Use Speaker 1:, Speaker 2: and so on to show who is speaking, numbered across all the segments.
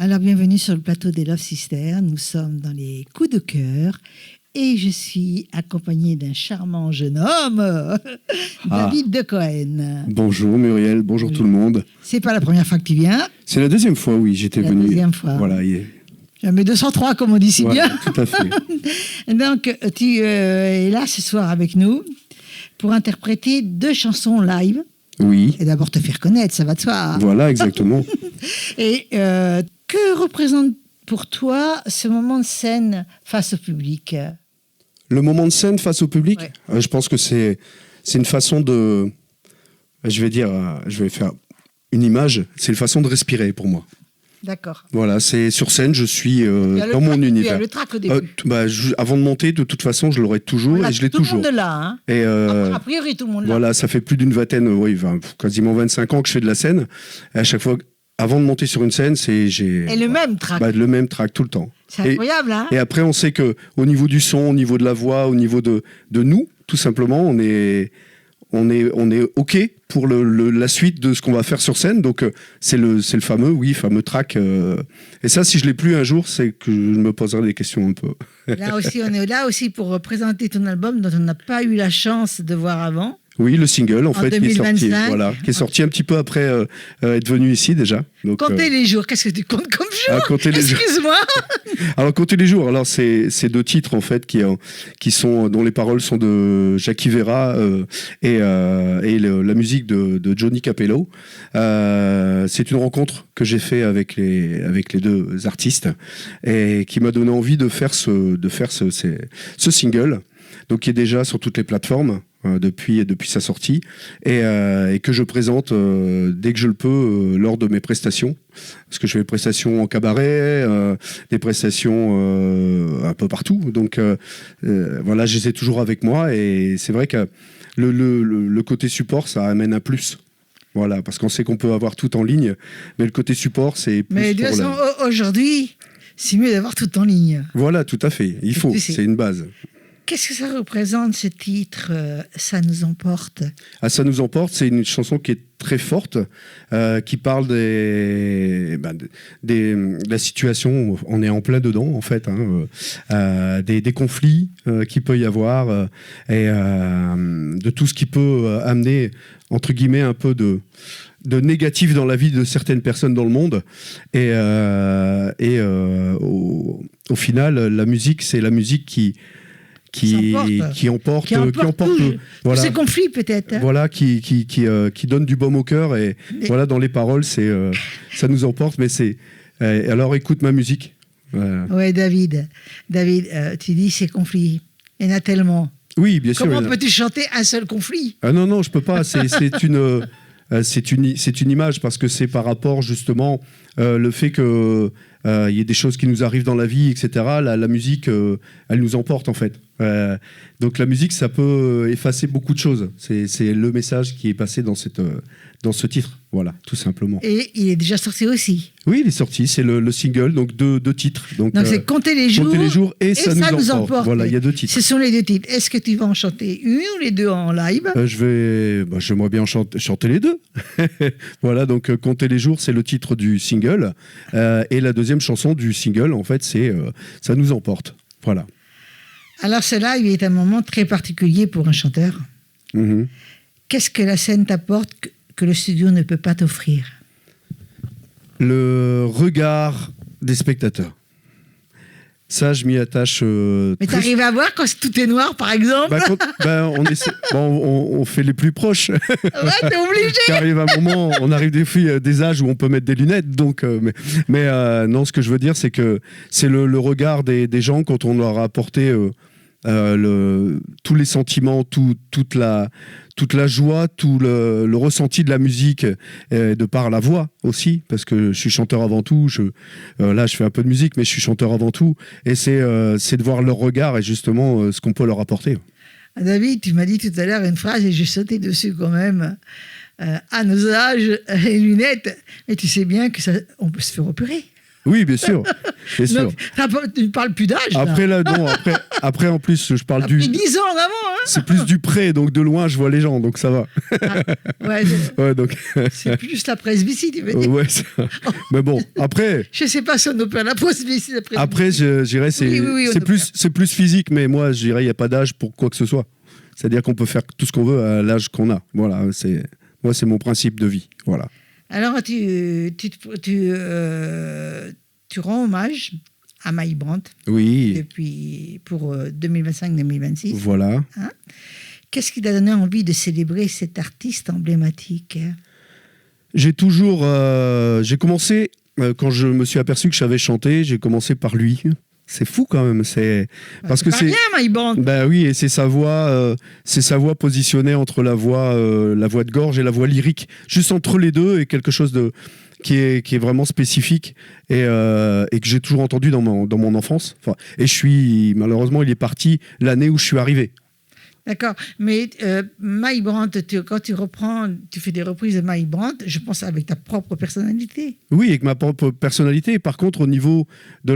Speaker 1: Alors, bienvenue sur le plateau des Love Sisters. Nous sommes dans les coups de cœur et je suis accompagnée d'un charmant jeune homme, David de Cohen.
Speaker 2: Bonjour Muriel, bonjour tout le monde.
Speaker 1: C'est pas la première fois que tu viens.
Speaker 2: C'est la deuxième fois, oui, j'étais venu.
Speaker 1: La deuxième fois.
Speaker 2: Voilà.
Speaker 1: Jamais 203, comme on dit si
Speaker 2: voilà,
Speaker 1: bien.
Speaker 2: Tout à fait.
Speaker 1: Donc, tu es là ce soir avec nous pour interpréter 2 chansons live.
Speaker 2: Oui.
Speaker 1: Et d'abord te faire connaître, ça va de soi.
Speaker 2: Voilà, exactement.
Speaker 1: Et que représente pour toi ce moment de scène face au public ?
Speaker 2: Le moment de scène face au public,
Speaker 1: ouais.
Speaker 2: Je pense que c'est une façon de... je vais faire une image, c'est une façon de respirer pour moi.
Speaker 1: D'accord.
Speaker 2: Voilà, c'est sur scène, je suis dans mon univers.
Speaker 1: Il y a le trac au début.
Speaker 2: Avant de monter, de toute façon, je l'aurai toujours et je l'ai toujours.
Speaker 1: Tout le monde là. Hein.
Speaker 2: Et
Speaker 1: a priori, tout le monde là.
Speaker 2: Voilà, ça fait plus d'une vingtaine, quasiment 25 ans que je fais de la scène. Et à chaque fois, avant de monter sur une scène,
Speaker 1: Et le même trac.
Speaker 2: Le même trac tout le temps.
Speaker 1: C'est incroyable, hein.
Speaker 2: Et après, on sait que au niveau du son, au niveau de la voix, au niveau de nous, tout simplement, on est OK pour la suite de ce qu'on va faire sur scène. Donc, c'est le fameux track. Et ça, si je l'ai plus un jour, c'est que je me poserai des questions un peu.
Speaker 1: Là aussi, on est là aussi pour présenter ton album dont on n'a pas eu la chance de voir avant.
Speaker 2: Oui, le single, en fait,
Speaker 1: 2025.
Speaker 2: qui est sorti un petit peu après être venu ici déjà. Donc,
Speaker 1: compter les jours, qu'est-ce que tu comptes comme jour ? Excuse-moi.
Speaker 2: Alors, compter les jours. Alors, c'est 2 titres en fait dont les paroles sont de Jackie Vera et la musique de Johnny Capello. C'est une rencontre que j'ai fait avec les 2 artistes et qui m'a donné envie de faire ce single, donc qui est déjà sur toutes les plateformes. Depuis sa sortie et que je présente dès que je le peux lors de mes prestations, parce que je fais des prestations en cabaret, des prestations un peu partout, donc voilà, je les ai toujours avec moi et c'est vrai que le côté support, ça amène un plus. Voilà, parce qu'on sait qu'on peut avoir tout en ligne, mais le côté support, c'est plus.
Speaker 1: Mais de toute façon, aujourd'hui, c'est mieux d'avoir tout en ligne.
Speaker 2: Voilà, tout à fait, il faut, c'est une base.
Speaker 1: Qu'est-ce que ça représente, ce titre, Ça nous emporte ?
Speaker 2: Ça nous emporte, c'est une chanson qui est très forte, qui parle de la situation où on est en plein dedans, en fait, des conflits qu'il peut y avoir, et de tout ce qui peut amener, entre guillemets, un peu de négatif dans la vie de certaines personnes dans le monde. Et au final, la musique, c'est la musique qui emporte
Speaker 1: voilà. Ces conflits peut-être. Hein.
Speaker 2: Voilà, qui donne du baume au cœur et voilà, dans les paroles, c'est ça nous emporte, mais c'est alors écoute ma musique.
Speaker 1: Ouais, David, tu dis ces conflits, il y en a tellement.
Speaker 2: Oui, bien sûr.
Speaker 1: Comment peux-tu chanter un seul conflit ?
Speaker 2: Non, je peux pas. C'est une image, parce que c'est par rapport justement le fait que il y a des choses qui nous arrivent dans la vie, etc. La musique, elle nous emporte en fait. Donc la musique, ça peut effacer beaucoup de choses. C'est le message qui est passé dans ce titre. Voilà, tout simplement.
Speaker 1: Et il est déjà sorti aussi.
Speaker 2: Oui, il est sorti. C'est le single, donc 2 titres. Donc
Speaker 1: c'est Compter les jours
Speaker 2: et ça nous emporte. Voilà, il y a 2 titres.
Speaker 1: Ce sont les 2 titres. Est-ce que tu vas en chanter une ou les 2 en live ?
Speaker 2: J'aimerais bien chanter les 2. Voilà, donc Compter les jours, c'est le titre du single. Et la deuxième chanson du single, en fait, c'est Ça nous emporte. Voilà.
Speaker 1: Alors, ce live est un moment très particulier pour un chanteur.
Speaker 2: Mm-hmm.
Speaker 1: Qu'est-ce que la scène t'apporte que le studio ne peut pas t'offrir ?
Speaker 2: Le regard des spectateurs. Ça, je m'y attache.
Speaker 1: Mais t'arrives à voir quand tout est noir, par exemple ?
Speaker 2: On fait les plus proches.
Speaker 1: Ouais, t'es obligé.
Speaker 2: Il arrive un moment, on arrive des âges où on peut mettre des lunettes. Donc, non, ce que je veux dire, c'est que c'est le regard des gens quand on leur a apporté tous les sentiments, toute la joie, tout le ressenti de la musique, de par la voix aussi, parce que je suis chanteur avant tout. Là, je fais un peu de musique, mais je suis chanteur avant tout. Et c'est de voir leur regard et justement ce qu'on peut leur apporter.
Speaker 1: David, tu m'as dit tout à l'heure une phrase et j'ai sauté dessus quand même. À nos âges, les lunettes, mais tu sais bien que on peut se faire opérer.
Speaker 2: Oui, bien sûr. Bien sûr.
Speaker 1: Donc, tu ne parles plus d'âge.
Speaker 2: Après, là, non, après, en plus, je parle
Speaker 1: Après 10 ans en avant, hein.
Speaker 2: C'est plus du près, donc de loin, je vois les gens, donc ça va. Ouais, donc...
Speaker 1: C'est plus la presbytie, tu veux dire.
Speaker 2: Ouais, mais bon, après...
Speaker 1: Je ne sais pas si on opère la presbytie.
Speaker 2: Après, je dirais, c'est plus physique, mais moi, je dirais, il n'y a pas d'âge pour quoi que ce soit. C'est-à-dire qu'on peut faire tout ce qu'on veut à l'âge qu'on a. Voilà, moi, c'est mon principe de vie. Voilà.
Speaker 1: Alors, tu rends hommage à Mike Brandt.
Speaker 2: Oui.
Speaker 1: Pour 2025-2026.
Speaker 2: Voilà.
Speaker 1: Hein? Qu'est-ce qui t'a donné envie de célébrer cet artiste emblématique?
Speaker 2: J'ai commencé, quand je me suis aperçu que je savais chanter, j'ai commencé par lui. C'est fou quand même,
Speaker 1: parce que c'est bien, Mike Brandt.
Speaker 2: Ben oui, et c'est sa voix positionnée entre la voix de gorge et la voix lyrique, juste entre les deux, et quelque chose qui est vraiment spécifique et que j'ai toujours entendu dans mon enfance. Enfin, et malheureusement, il est parti l'année où je suis arrivé.
Speaker 1: D'accord, mais Mike Brandt, quand tu fais des reprises de Mike Brandt, je pense avec ta propre personnalité.
Speaker 2: Oui, avec ma propre personnalité. Par contre, au niveau de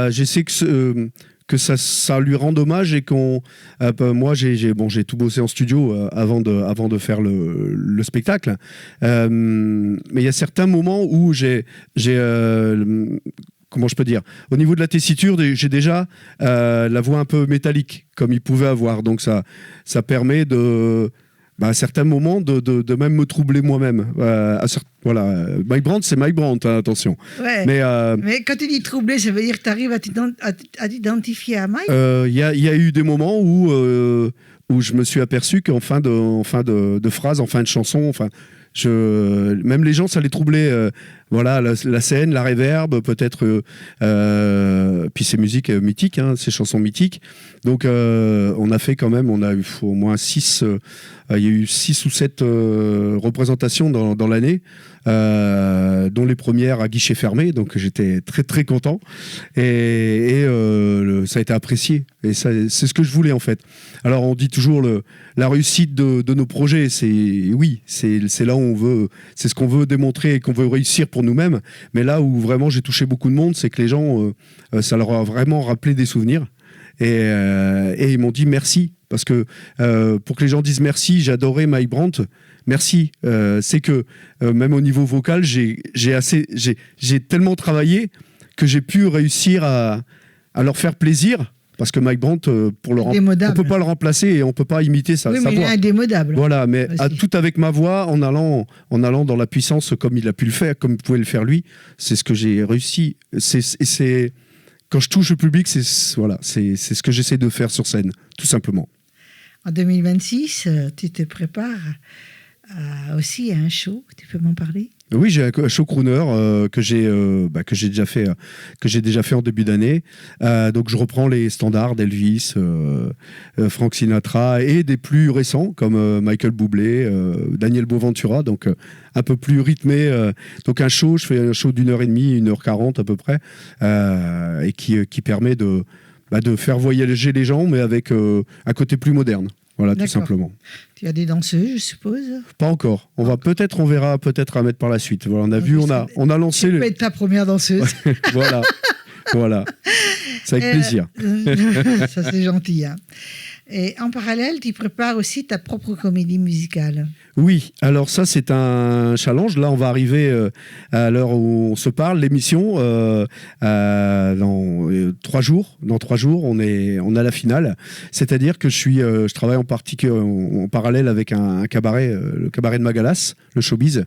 Speaker 2: j'essaie que ça lui rende hommage et moi j'ai tout bossé en studio avant de faire le spectacle. Mais il y a certains moments où comment je peux dire, au niveau de la tessiture, j'ai déjà la voix un peu métallique, comme il pouvait avoir. Donc ça permet à certains moments de même me troubler moi-même. Voilà, Mike Brandt, c'est Mike Brandt, hein, attention.
Speaker 1: Ouais. Mais quand tu dis troubler, ça veut dire que tu arrives à t'identifier à Mike.
Speaker 2: Il y a eu des moments où je me suis aperçu qu'en fin de phrase, en fin de chanson, même les gens, ça les troublait. Voilà, la scène, la réverb, peut-être. Puis ces musiques mythiques, hein, ces chansons mythiques. Donc, on a eu au moins 6. Il y a eu 6 ou 7 représentations dans l'année, dont les premières à guichet fermé. Donc, j'étais très très content. Et ça a été apprécié. Et c'est ce que je voulais en fait. Alors, on dit toujours la réussite de nos projets. C'est là où on veut. C'est ce qu'on veut démontrer et qu'on veut réussir pour nous-mêmes, mais là où vraiment j'ai touché beaucoup de monde, c'est que les gens, ça leur a vraiment rappelé des souvenirs, et ils m'ont dit merci, parce que pour que les gens disent merci, j'adorais Mike Brandt, merci, c'est que même au niveau vocal, j'ai tellement travaillé que j'ai pu réussir à leur faire plaisir. Parce que Mike Brandt, on ne peut pas le remplacer et on ne peut pas imiter sa voix.
Speaker 1: Oui, mais il est indémodable.
Speaker 2: Voilà, mais tout avec ma voix, en allant dans la puissance comme il a pu le faire, comme pouvait le faire lui, c'est ce que j'ai réussi. Quand je touche le public, c'est ce que j'essaie de faire sur scène, tout simplement.
Speaker 1: En 2026, tu te prépares aussi à un show, tu peux m'en parler ?
Speaker 2: Oui, j'ai un show crooner que j'ai déjà fait en début d'année. Donc je reprends les standards d'Elvis, Frank Sinatra et des plus récents comme Michael Bublé, Daniel Boventura, donc un peu plus rythmé. Donc je fais un show d'1h30, 1h40 à peu près, et qui permet de faire voyager les gens, mais avec un côté plus moderne. Voilà, tout simplement.
Speaker 1: Tu as des danseuses, je suppose ?
Speaker 2: Pas encore. On verra peut-être à mettre par la suite. Voilà, on a lancé.
Speaker 1: Tu peux être ta première danseuse.
Speaker 2: Voilà. C'est avec plaisir.
Speaker 1: Ça, c'est gentil. Hein. Et en parallèle, tu prépares aussi ta propre comédie musicale.
Speaker 2: Oui, alors ça, c'est un challenge. Là, on va arriver à l'heure où on se parle, l'émission. Dans 3 jours. Dans 3 jours, on a la finale. C'est-à-dire que je travaille en parallèle avec un cabaret, le cabaret de Magalas, le Showbiz.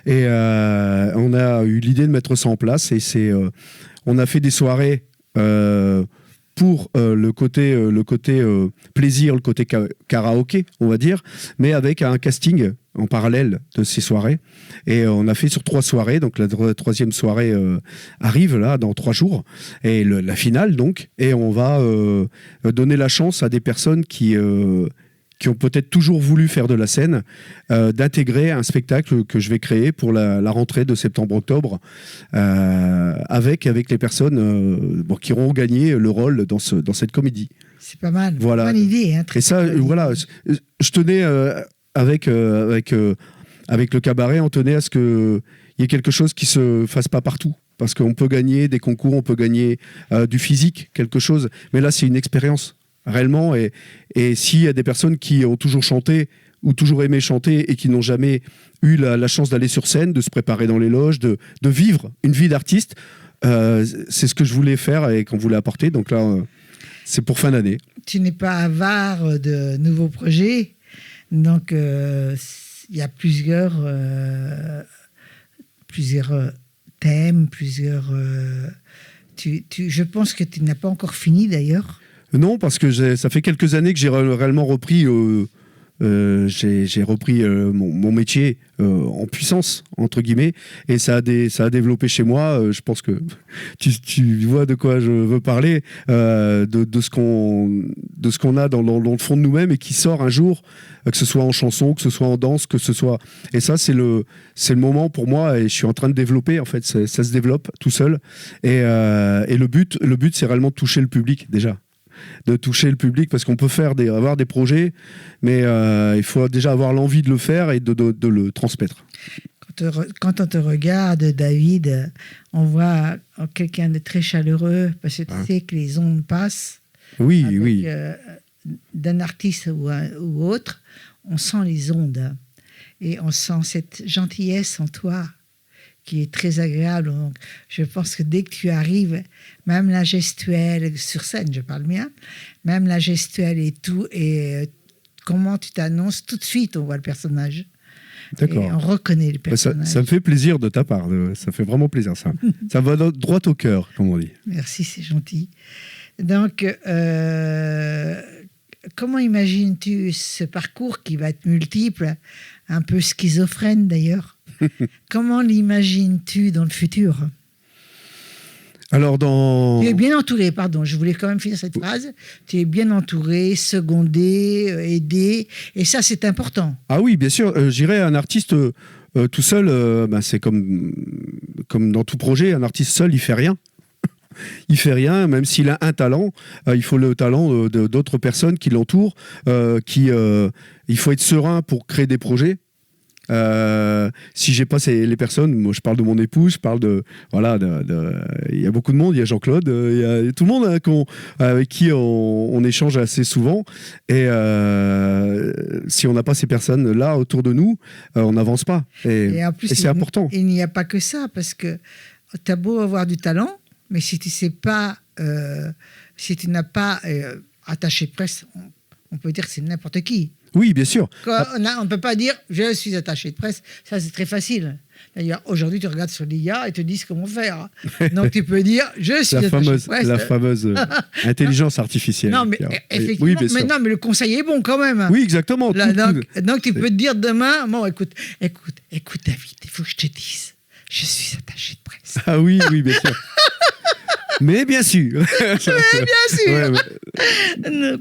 Speaker 2: Et on a eu l'idée de mettre ça en place. Et on a fait des soirées pour le côté plaisir, le côté karaoké, on va dire, mais avec un casting en parallèle de ces soirées. Et on a fait sur 3 soirées, donc la 3e soirée arrive là dans 3 jours, et la finale donc, et on va donner la chance à des personnes qui ont peut-être toujours voulu faire de la scène, d'intégrer un spectacle que je vais créer pour la rentrée de septembre-octobre, avec les personnes qui auront gagné le rôle dans cette comédie.
Speaker 1: C'est pas mal,
Speaker 2: voilà.
Speaker 1: Bonne idée. Hein,
Speaker 2: et ça, voilà, je tenais, avec le cabaret, on tenait à ce qu'il y ait quelque chose qui se fasse pas partout. Parce qu'on peut gagner des concours, on peut gagner du physique, quelque chose. Mais là, c'est une expérience, réellement. Et s'il y a des personnes qui ont toujours chanté ou toujours aimé chanter et qui n'ont jamais eu la chance d'aller sur scène, de se préparer dans les loges, de vivre une vie d'artiste, c'est ce que je voulais faire et qu'on voulait apporter. Donc là, c'est pour fin d'année.
Speaker 1: Tu n'es pas avare de nouveaux projets. Donc, il y a plusieurs thèmes, je pense que tu n'as pas encore fini d'ailleurs.
Speaker 2: Non, parce que ça fait quelques années que j'ai réellement repris. J'ai repris mon métier en puissance, entre guillemets, et ça a développé chez moi. Je pense que tu vois de quoi je veux parler, de ce qu'on a dans le fond de nous-mêmes et qui sort un jour, que ce soit en chanson, que ce soit en danse, que ce soit... Et ça, c'est le moment pour moi, et je suis en train de développer, en fait, ça se développe tout seul. Et le but, c'est réellement de toucher le public, déjà. De toucher le public, parce qu'on peut avoir des projets, mais il faut déjà avoir l'envie de le faire et de le transmettre.
Speaker 1: Quand on te regarde, David, on voit quelqu'un de très chaleureux, parce que tu sais que les ondes passent.
Speaker 2: Oui,
Speaker 1: avec,
Speaker 2: oui.
Speaker 1: D'un artiste ou autre, on sent les ondes. Et on sent cette gentillesse en toi qui est très agréable. Donc, je pense que dès que tu arrives, même la gestuelle, sur scène, je parle bien, même la gestuelle et tout, et comment tu t'annonces, tout de suite, on voit le personnage.
Speaker 2: D'accord.
Speaker 1: Et on reconnaît le personnage.
Speaker 2: Ça me fait plaisir de ta part. Ça fait vraiment plaisir, ça. Ça va droit au cœur, comme on dit.
Speaker 1: Merci, c'est gentil. Donc, comment imagines-tu ce parcours qui va être multiple, un peu schizophrène d'ailleurs? Comment l'imagines-tu dans le futur?
Speaker 2: Alors
Speaker 1: Tu es bien entouré, pardon, je voulais quand même finir cette phrase. Tu es bien entouré, secondé, aidé, et ça c'est important.
Speaker 2: Ah oui, bien sûr. J'irais un artiste tout seul, c'est comme dans tout projet, un artiste seul, il fait rien. Il fait rien, même s'il a un talent, il faut le talent d'autres personnes qui l'entourent. Il faut être serein pour créer des projets. Si j'ai pas les personnes, moi je parle de mon épouse, je parle il y a beaucoup de monde, il y a Jean-Claude, il y a tout le monde avec qui on échange assez souvent, et si on n'a pas ces personnes là autour de nous, on n'avance pas, et
Speaker 1: en plus,
Speaker 2: c'est important.
Speaker 1: Il n'y a pas que ça, parce que tu as beau avoir du talent, mais si tu sais pas, si tu n'as pas attaché de presse, on peut dire que c'est n'importe qui.
Speaker 2: Oui, bien sûr.
Speaker 1: On ne peut pas dire « je suis attaché de presse ». Ça, c'est très facile. D'ailleurs, aujourd'hui, tu regardes sur l'IA et te disent comment faire. Donc, tu peux dire « je suis attaché de presse ».
Speaker 2: La fameuse intelligence artificielle.
Speaker 1: Non, mais effectivement,
Speaker 2: oui,
Speaker 1: mais le conseil est bon quand même.
Speaker 2: Oui, exactement.
Speaker 1: Donc, tu peux te dire demain « bon, écoute, David, il faut que je te dise, je suis attaché de presse ».
Speaker 2: Ah oui, bien sûr. Mais bien sûr. Ouais,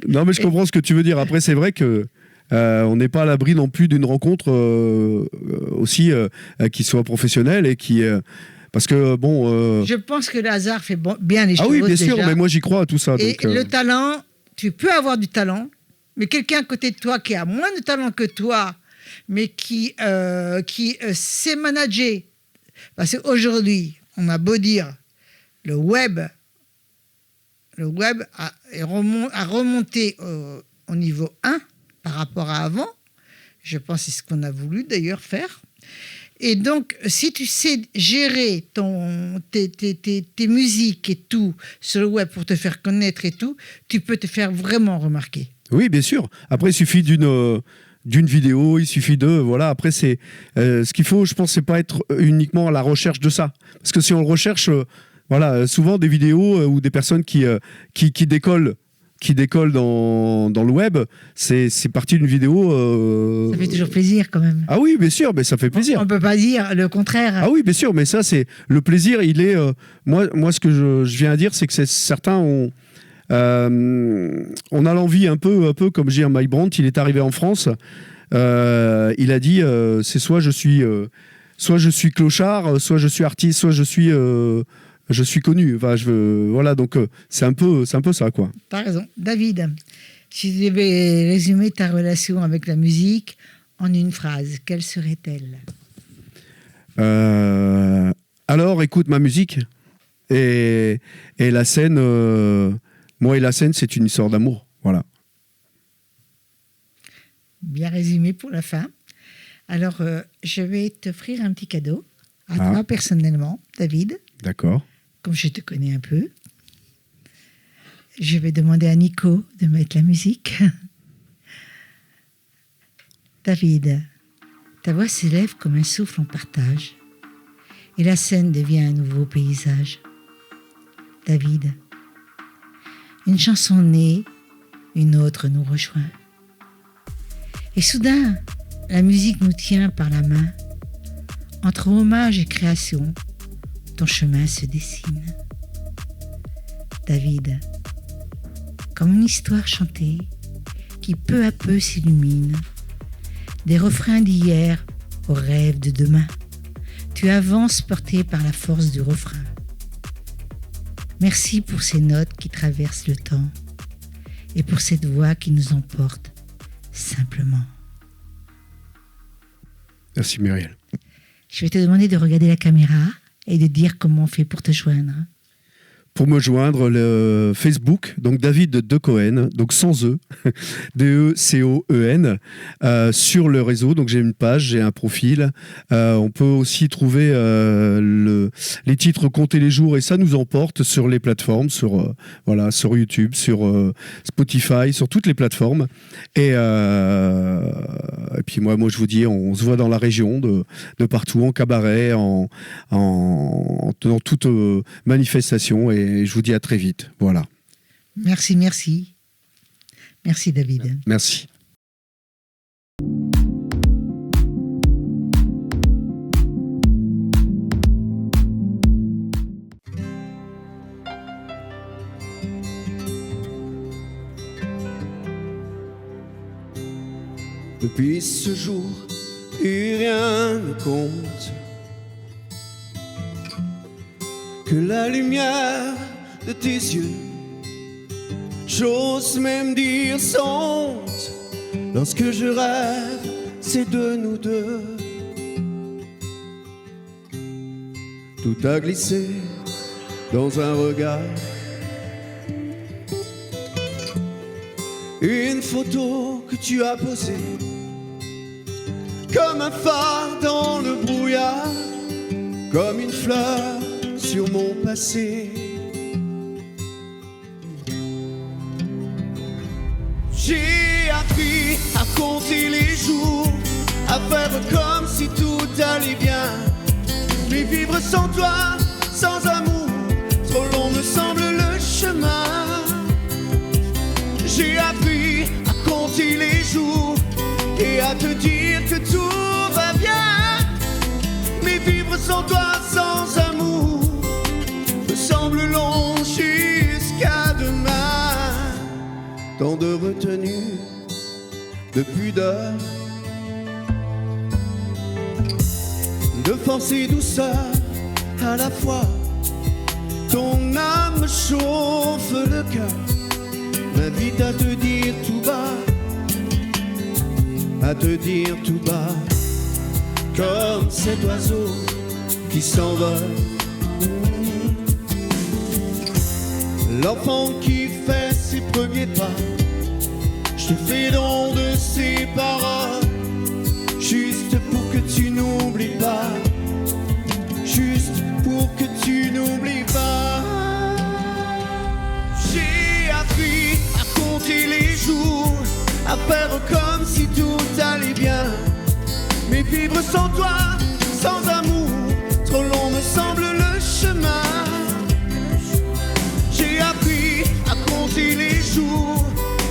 Speaker 2: non, mais je comprends ce que tu veux dire. Après, c'est vrai que on n'est pas à l'abri non plus d'une rencontre aussi qui soit professionnelle et qui... parce que, bon...
Speaker 1: Je pense que le hasard fait bien les choses.
Speaker 2: Ah oui, bien
Speaker 1: déjà.
Speaker 2: sûr, mais moi j'y crois à tout ça.
Speaker 1: Et
Speaker 2: donc,
Speaker 1: le talent, tu peux avoir du talent, mais quelqu'un à côté de toi qui a moins de talent que toi, mais qui sait manager. Parce qu'aujourd'hui, on a beau dire, le web a remonté au niveau 1 par rapport à avant. Je pense que c'est ce qu'on a voulu d'ailleurs faire. Et donc, si tu sais gérer tes musiques et tout sur le web pour te faire connaître et tout, tu peux te faire vraiment remarquer.
Speaker 2: Oui, bien sûr. Après, il suffit d'une vidéo, il suffit de... Voilà, après, c'est... ce qu'il faut, je pense, c'est pas être uniquement à la recherche de ça. Parce que si on recherche... voilà, souvent des vidéos ou des personnes qui décollent dans le web, c'est parti d'une vidéo...
Speaker 1: Ça fait toujours plaisir quand même.
Speaker 2: Ah oui, bien sûr, mais ça fait plaisir.
Speaker 1: On ne peut pas dire le contraire.
Speaker 2: Ah oui, bien sûr, mais ça, c'est... Le plaisir, il est... moi, ce que je viens à dire, c'est que certains ont... on a l'envie un peu comme je dis, Mike Brandt, il est arrivé en France, il a dit, c'est soit je suis clochard, soit je suis artiste, soit je suis connu. Enfin, voilà, donc c'est un peu ça, quoi.
Speaker 1: T'as raison. David, si tu devais résumer ta relation avec la musique en une phrase, quelle serait-elle ?
Speaker 2: alors écoute ma musique. Et la scène, moi et la scène, c'est une histoire d'amour. Voilà.
Speaker 1: Bien résumé pour la fin. Alors, je vais t'offrir un petit cadeau à toi personnellement, David.
Speaker 2: D'accord.
Speaker 1: Comme je te connais un peu. Je vais demander à Nico de mettre la musique. David, ta voix s'élève comme un souffle en partage. Et la scène devient un nouveau paysage. David, une chanson naît, une autre nous rejoint. Et soudain, la musique nous tient par la main. Entre hommage et création, ton chemin se dessine. David, comme une histoire chantée qui peu à peu s'illumine, des refrains d'hier aux rêves de demain, tu avances porté par la force du refrain. Merci pour ces notes qui traversent le temps et pour cette voix qui nous emporte simplement.
Speaker 2: Merci Muriel.
Speaker 1: Je vais te demander de regarder la caméra et de dire comment on fait pour te joindre.
Speaker 2: Pour me joindre, le Facebook, donc David de Cohen, donc sans E, D-E-C-O-E-N, sur le réseau. Donc j'ai une page, j'ai un profil. On peut aussi trouver les titres Compter les jours et ça nous emporte sur les plateformes, sur YouTube, sur Spotify, sur toutes les plateformes. Et puis moi je vous dis, on se voit dans la région, de partout, en cabaret, dans toute manifestation. Et je vous dis à très vite. Voilà.
Speaker 1: Merci. Merci David.
Speaker 2: Merci.
Speaker 3: Depuis ce jour, plus rien ne compte. Que la lumière de tes yeux, j'ose même dire sans honte, lorsque je rêve, c'est de nous deux. Tout a glissé dans un regard, une photo que tu as posée, comme un phare dans le brouillard, comme une fleur sur mon passé. J'ai appris à compter les jours, à faire comme si tout allait bien. Mais vivre sans toi, sans amour, trop long me semble le chemin. J'ai appris à compter les jours et à te dire que tout va bien. Mais vivre sans toi, sans amour, me semble long jusqu'à demain. Tant de retenue, de pudeur, de force et douceur à la fois. Ton âme chauffe le cœur, m'invite à te dire tout bas, à te dire tout bas, comme cet oiseau qui s'envole. L'enfant qui fait ses premiers pas, je te fais don de ces paroles, juste pour que tu n'oublies pas, juste pour que tu n'oublies pas. J'ai appris à compter les jours, à faire comme si tout allait bien. Mais vivre sans toi, sans amour, trop long me semble le chemin. J'ai appris à compter les jours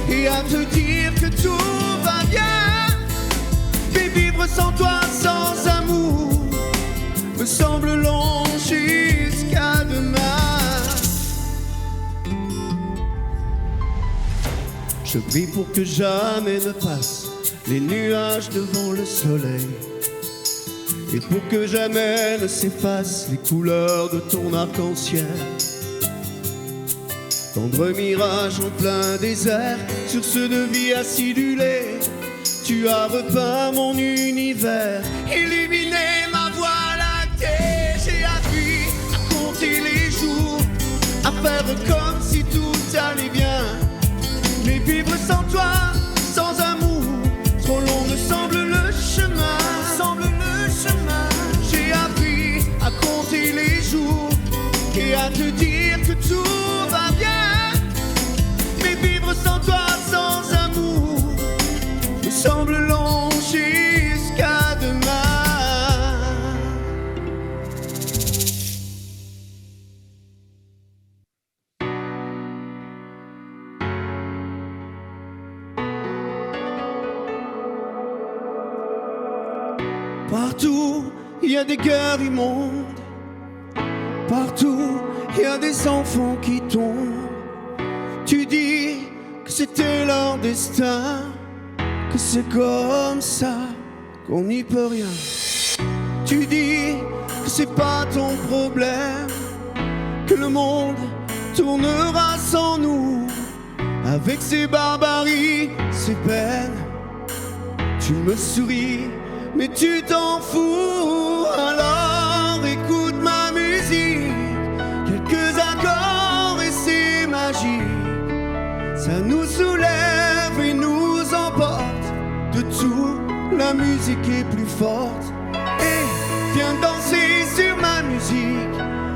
Speaker 3: et à te dire que tout va bien. Mais vivre sans toi, sans amour, me semble long jusqu'à demain. Je prie pour que jamais ne passent les nuages devant le soleil, et pour que jamais ne s'effacent les couleurs de ton arc-en-ciel. Tendre mirage en plein désert, sur ce de vie acidulé, tu as repeint mon univers, illuminé ma voie lactée. J'ai appris Partout, il y a des guerres immondes. Partout, il y a des enfants qui tombent. Tu dis que c'était leur destin, que c'est comme ça, qu'on n'y peut rien. Tu dis que c'est pas ton problème, que le monde tournera sans nous, avec ses barbaries, ses peines. Tu me souris, mais tu t'en fous. Alors écoute ma musique, quelques accords et c'est magique. Ça nous soulève et nous emporte. De tout, la musique est plus forte. Et viens danser sur ma musique,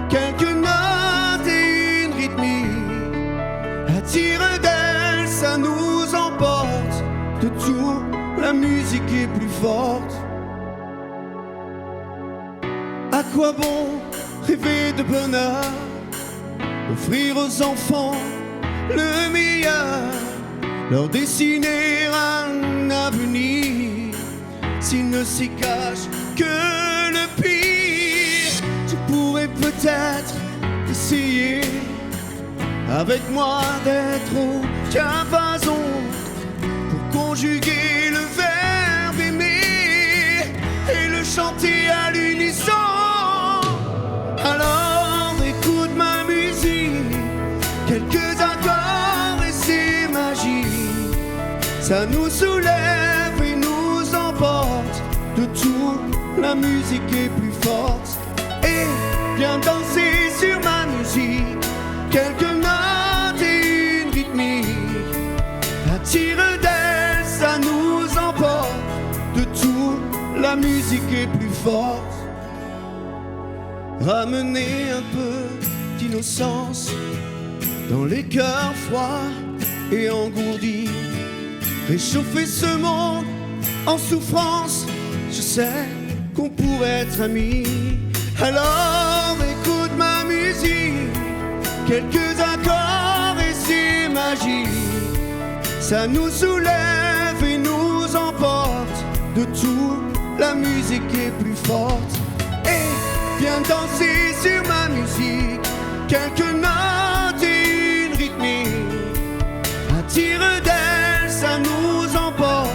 Speaker 3: quelques notes et une rythmique. Attire d'elle, ça nous emporte. De tout, la musique est plus forte. À quoi bon rêver de bonheur, offrir aux enfants le meilleur, leur dessiner un avenir, s'il ne s'y cache que le pire. Tu pourrais peut-être essayer avec moi d'être au diapason pour conjuguer le verbe aimer et le chanter à l'unisson. Alors écoute ma musique, quelques accords et c'est magique. Ça nous soulève et nous emporte. De tout, la musique est plus forte. Et viens danser sur ma musique, quelques notes et une rythmique. Attire d'elle, ça nous emporte. De tout, la musique est plus forte. Ramener un peu d'innocence dans les cœurs froids et engourdis. Réchauffer ce monde en souffrance. Je sais qu'on pourrait être amis. Alors écoute ma musique, quelques accords et c'est magique. Ça nous soulève et nous emporte. De tout, la musique est plus forte. Et viens danser sur ma musique, quelques notes et une rythmique. Attire d'elle, ça nous emporte.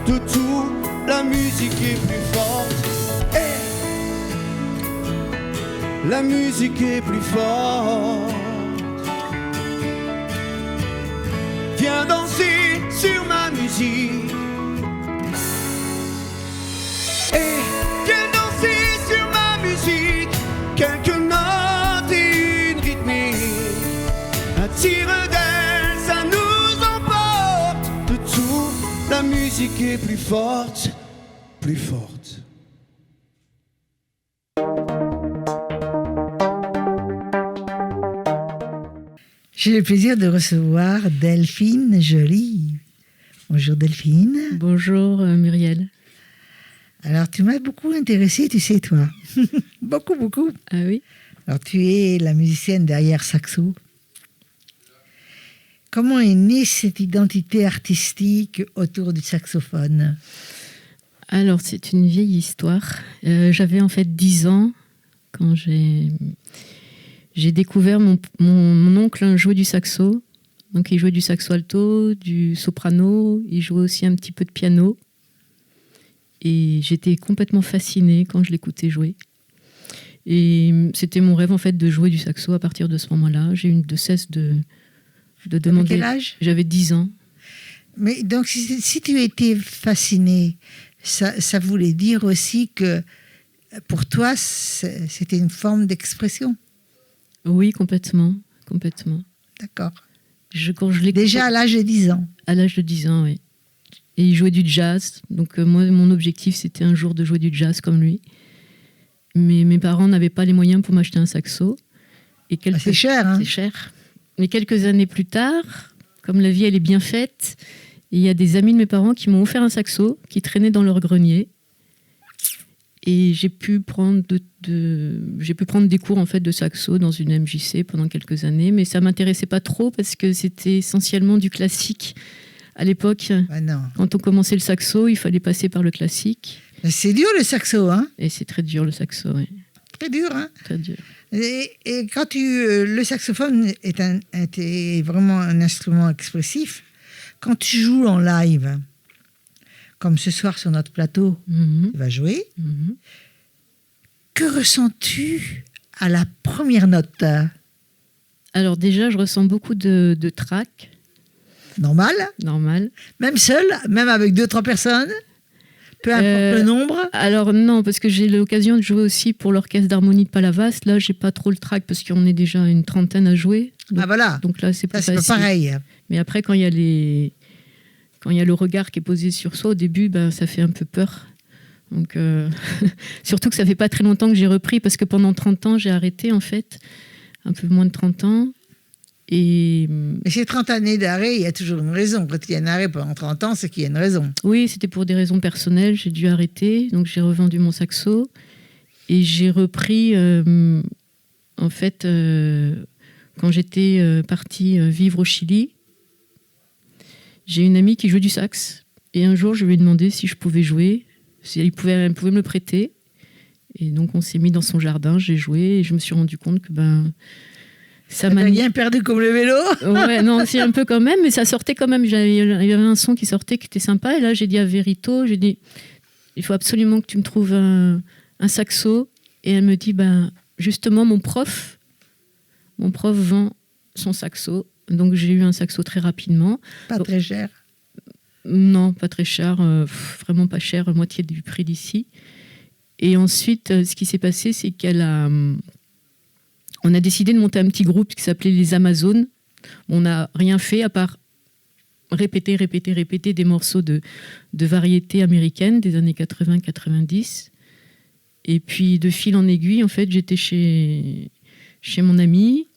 Speaker 3: De tout, la musique est plus forte. Et la musique est plus forte. Viens danser sur ma musique. Et viens danser sur ma musique, quelques notes et une rythmique. Attire d'elle, ça nous emporte. De tout, la musique est plus forte, plus forte.
Speaker 1: J'ai le plaisir de recevoir Delphine Joly. Bonjour Delphine.
Speaker 4: Bonjour Muriel.
Speaker 1: Alors tu m'as beaucoup intéressée, tu sais toi. beaucoup.
Speaker 4: Ah oui.
Speaker 1: Alors tu es la musicienne derrière Saxo. Comment est née cette identité artistique autour du saxophone ?
Speaker 4: Alors c'est une vieille histoire. J'avais en fait 10 ans quand j'ai découvert mon oncle jouer du saxo. Donc il jouait du saxo alto, du soprano, il jouait aussi un petit peu de piano. Et j'étais complètement fascinée quand je l'écoutais jouer. Et c'était mon rêve en fait de jouer du saxo à partir de ce moment-là. J'ai eu de cesse de demander.
Speaker 1: Quel âge ?
Speaker 4: J'avais 10 ans.
Speaker 1: Mais donc si tu étais fascinée, ça voulait dire aussi que pour toi c'était une forme d'expression ?
Speaker 4: Oui, complètement.
Speaker 1: D'accord.
Speaker 4: Quand je
Speaker 1: déjà à l'âge de 10 ans ?
Speaker 4: À l'âge de 10 ans, oui. Et il jouait du jazz. Donc moi, mon objectif, c'était un jour de jouer du jazz comme lui. Mais mes parents n'avaient pas les moyens pour m'acheter un saxo. Et
Speaker 1: c'est cher, hein ?
Speaker 4: C'est cher. Mais quelques années plus tard, comme la vie, elle est bien faite, il y a des amis de mes parents qui m'ont offert un saxo qui traînait dans leur grenier. Et j'ai pu prendre des cours en fait de saxo dans une MJC pendant quelques années, mais ça m'intéressait pas trop parce que c'était essentiellement du classique À l'époque,
Speaker 1: Ah non.
Speaker 4: quand on commençait le saxo, il fallait passer par le classique.
Speaker 1: Mais c'est dur le saxo, hein.
Speaker 4: Et c'est très dur le saxo, oui.
Speaker 1: Très dur, hein.
Speaker 4: Très dur.
Speaker 1: Et quand le saxophone est vraiment un instrument expressif, quand tu joues en live, comme ce soir sur notre plateau,
Speaker 4: Mhm.
Speaker 1: tu vas jouer,
Speaker 4: Mhm.
Speaker 1: que ressens-tu à la première note?
Speaker 4: Alors déjà, je ressens beaucoup de trac,
Speaker 1: Normal?
Speaker 4: normal.
Speaker 1: Même seul? Même avec 2-3 personnes? Peu importe le nombre?
Speaker 4: Alors non, parce que j'ai l'occasion de jouer aussi pour l'orchestre d'harmonie de Palavas. Là, j'ai pas trop le trac parce qu'on est déjà une trentaine à jouer. Donc,
Speaker 1: Ah voilà,
Speaker 4: donc là, c'est plus
Speaker 1: ça c'est pas
Speaker 4: facile.
Speaker 1: pareil.
Speaker 4: Mais après, quand il y a le regard qui est posé sur soi, au début, ben, ça fait un peu peur. Donc, surtout que ça fait pas très longtemps que j'ai repris, parce que pendant 30 ans, j'ai arrêté, en fait. Un peu moins de 30 ans. Et
Speaker 1: Mais ces 30 années d'arrêt, il y a toujours une raison. Quand il y a un arrêt pendant 30 ans, c'est qu'il y a une raison.
Speaker 4: oui, c'était pour des raisons personnelles. J'ai dû arrêter. Donc, j'ai revendu mon saxo. Et j'ai repris, en fait, quand j'étais partie vivre au Chili. J'ai une amie qui joue du sax. Et un jour, je lui ai demandé si je pouvais jouer, si elle pouvait me le prêter. Et donc, on s'est mis dans son jardin, j'ai joué et je me suis rendu compte que ça
Speaker 1: T'as
Speaker 4: m'a...
Speaker 1: rien perdu comme le vélo?
Speaker 4: Ouais, non, c'est un peu quand même, mais ça sortait quand même. Il y avait un son qui sortait qui était sympa. Et là, j'ai dit à Verito, j'ai dit, il faut absolument que tu me trouves un saxo. Et elle me dit, justement, mon prof vend son saxo. Donc, j'ai eu un saxo très rapidement.
Speaker 1: Pas très cher.
Speaker 4: Non, pas très cher, vraiment pas cher, moitié du prix d'ici. Et ensuite, ce qui s'est passé, c'est on a décidé de monter un petit groupe qui s'appelait les Amazones. On n'a rien fait à part répéter des morceaux de variété américaine des années 80-90. Et puis, de fil en aiguille, en fait, j'étais chez mon amie.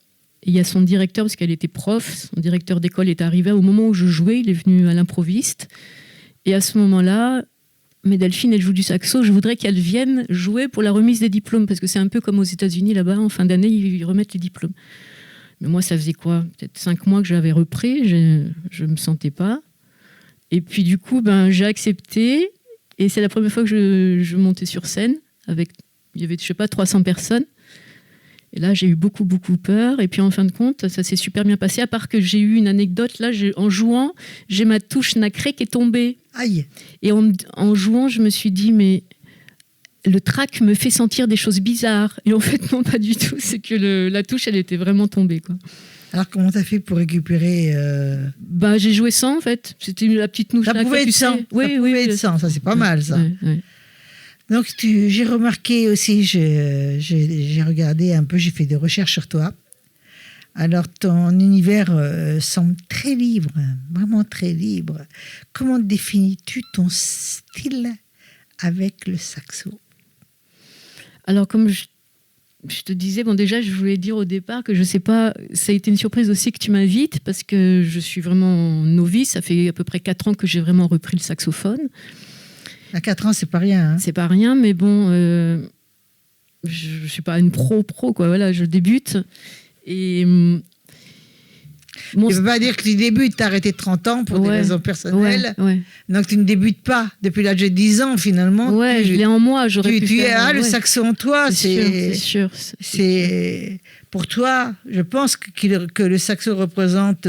Speaker 4: Et il y a son directeur, parce qu'elle était prof, son directeur d'école est arrivé au moment où je jouais, il est venu à l'improviste. Et à ce moment-là, mais Delphine, elle joue du saxo, je voudrais qu'elle vienne jouer pour la remise des diplômes, parce que c'est un peu comme aux États-Unis, là-bas, en fin d'année, ils remettent les diplômes. Mais moi, ça faisait quoi? Peut-être 5 mois que j'avais repris, je ne me sentais pas. Et puis du coup, j'ai accepté, et c'est la première fois que je montais sur scène, il y avait, je sais pas, 300 personnes. Et là, j'ai eu beaucoup, beaucoup peur. Et puis, en fin de compte, ça s'est super bien passé. À part que j'ai eu une anecdote, là, en jouant, j'ai ma touche nacrée qui est tombée.
Speaker 1: Aïe.
Speaker 4: Et en jouant, je me suis dit, mais le trac me fait sentir des choses bizarres. Et en fait, non, pas du tout. C'est que la touche, elle était vraiment tombée, quoi.
Speaker 1: Alors, comment t'as fait pour récupérer
Speaker 4: J'ai joué sans, en fait. C'était la petite touche.
Speaker 1: Ça pouvait être sans.
Speaker 4: Oui,
Speaker 1: ça pouvait être sans. Ça, c'est pas mal, ça.
Speaker 4: Ouais.
Speaker 1: Donc, j'ai remarqué aussi, j'ai regardé un peu, j'ai fait des recherches sur toi. Alors, ton univers semble très libre, vraiment très libre. Comment définis-tu ton style avec le saxo?
Speaker 4: Alors, comme je te disais, déjà, je voulais dire au départ que je sais pas, ça a été une surprise aussi que tu m'invites, parce que je suis vraiment novice. Ça fait à peu près 4 ans que j'ai vraiment repris le saxophone.
Speaker 1: À 4 ans, c'est pas rien. Hein.
Speaker 4: C'est pas rien, mais bon, je suis pas une pro, quoi. Voilà, je débute. Et
Speaker 1: Tu ne peux pas dire que tu débutes, tu as arrêté 30 ans pour des raisons personnelles.
Speaker 4: Ouais.
Speaker 1: Donc tu ne débutes pas depuis l'âge de 10 ans finalement.
Speaker 4: Ouais, je l'ai en moi, j'aurais pu faire...
Speaker 1: le saxo en toi.
Speaker 4: C'est sûr.
Speaker 1: Pour toi, je pense que le saxo représente...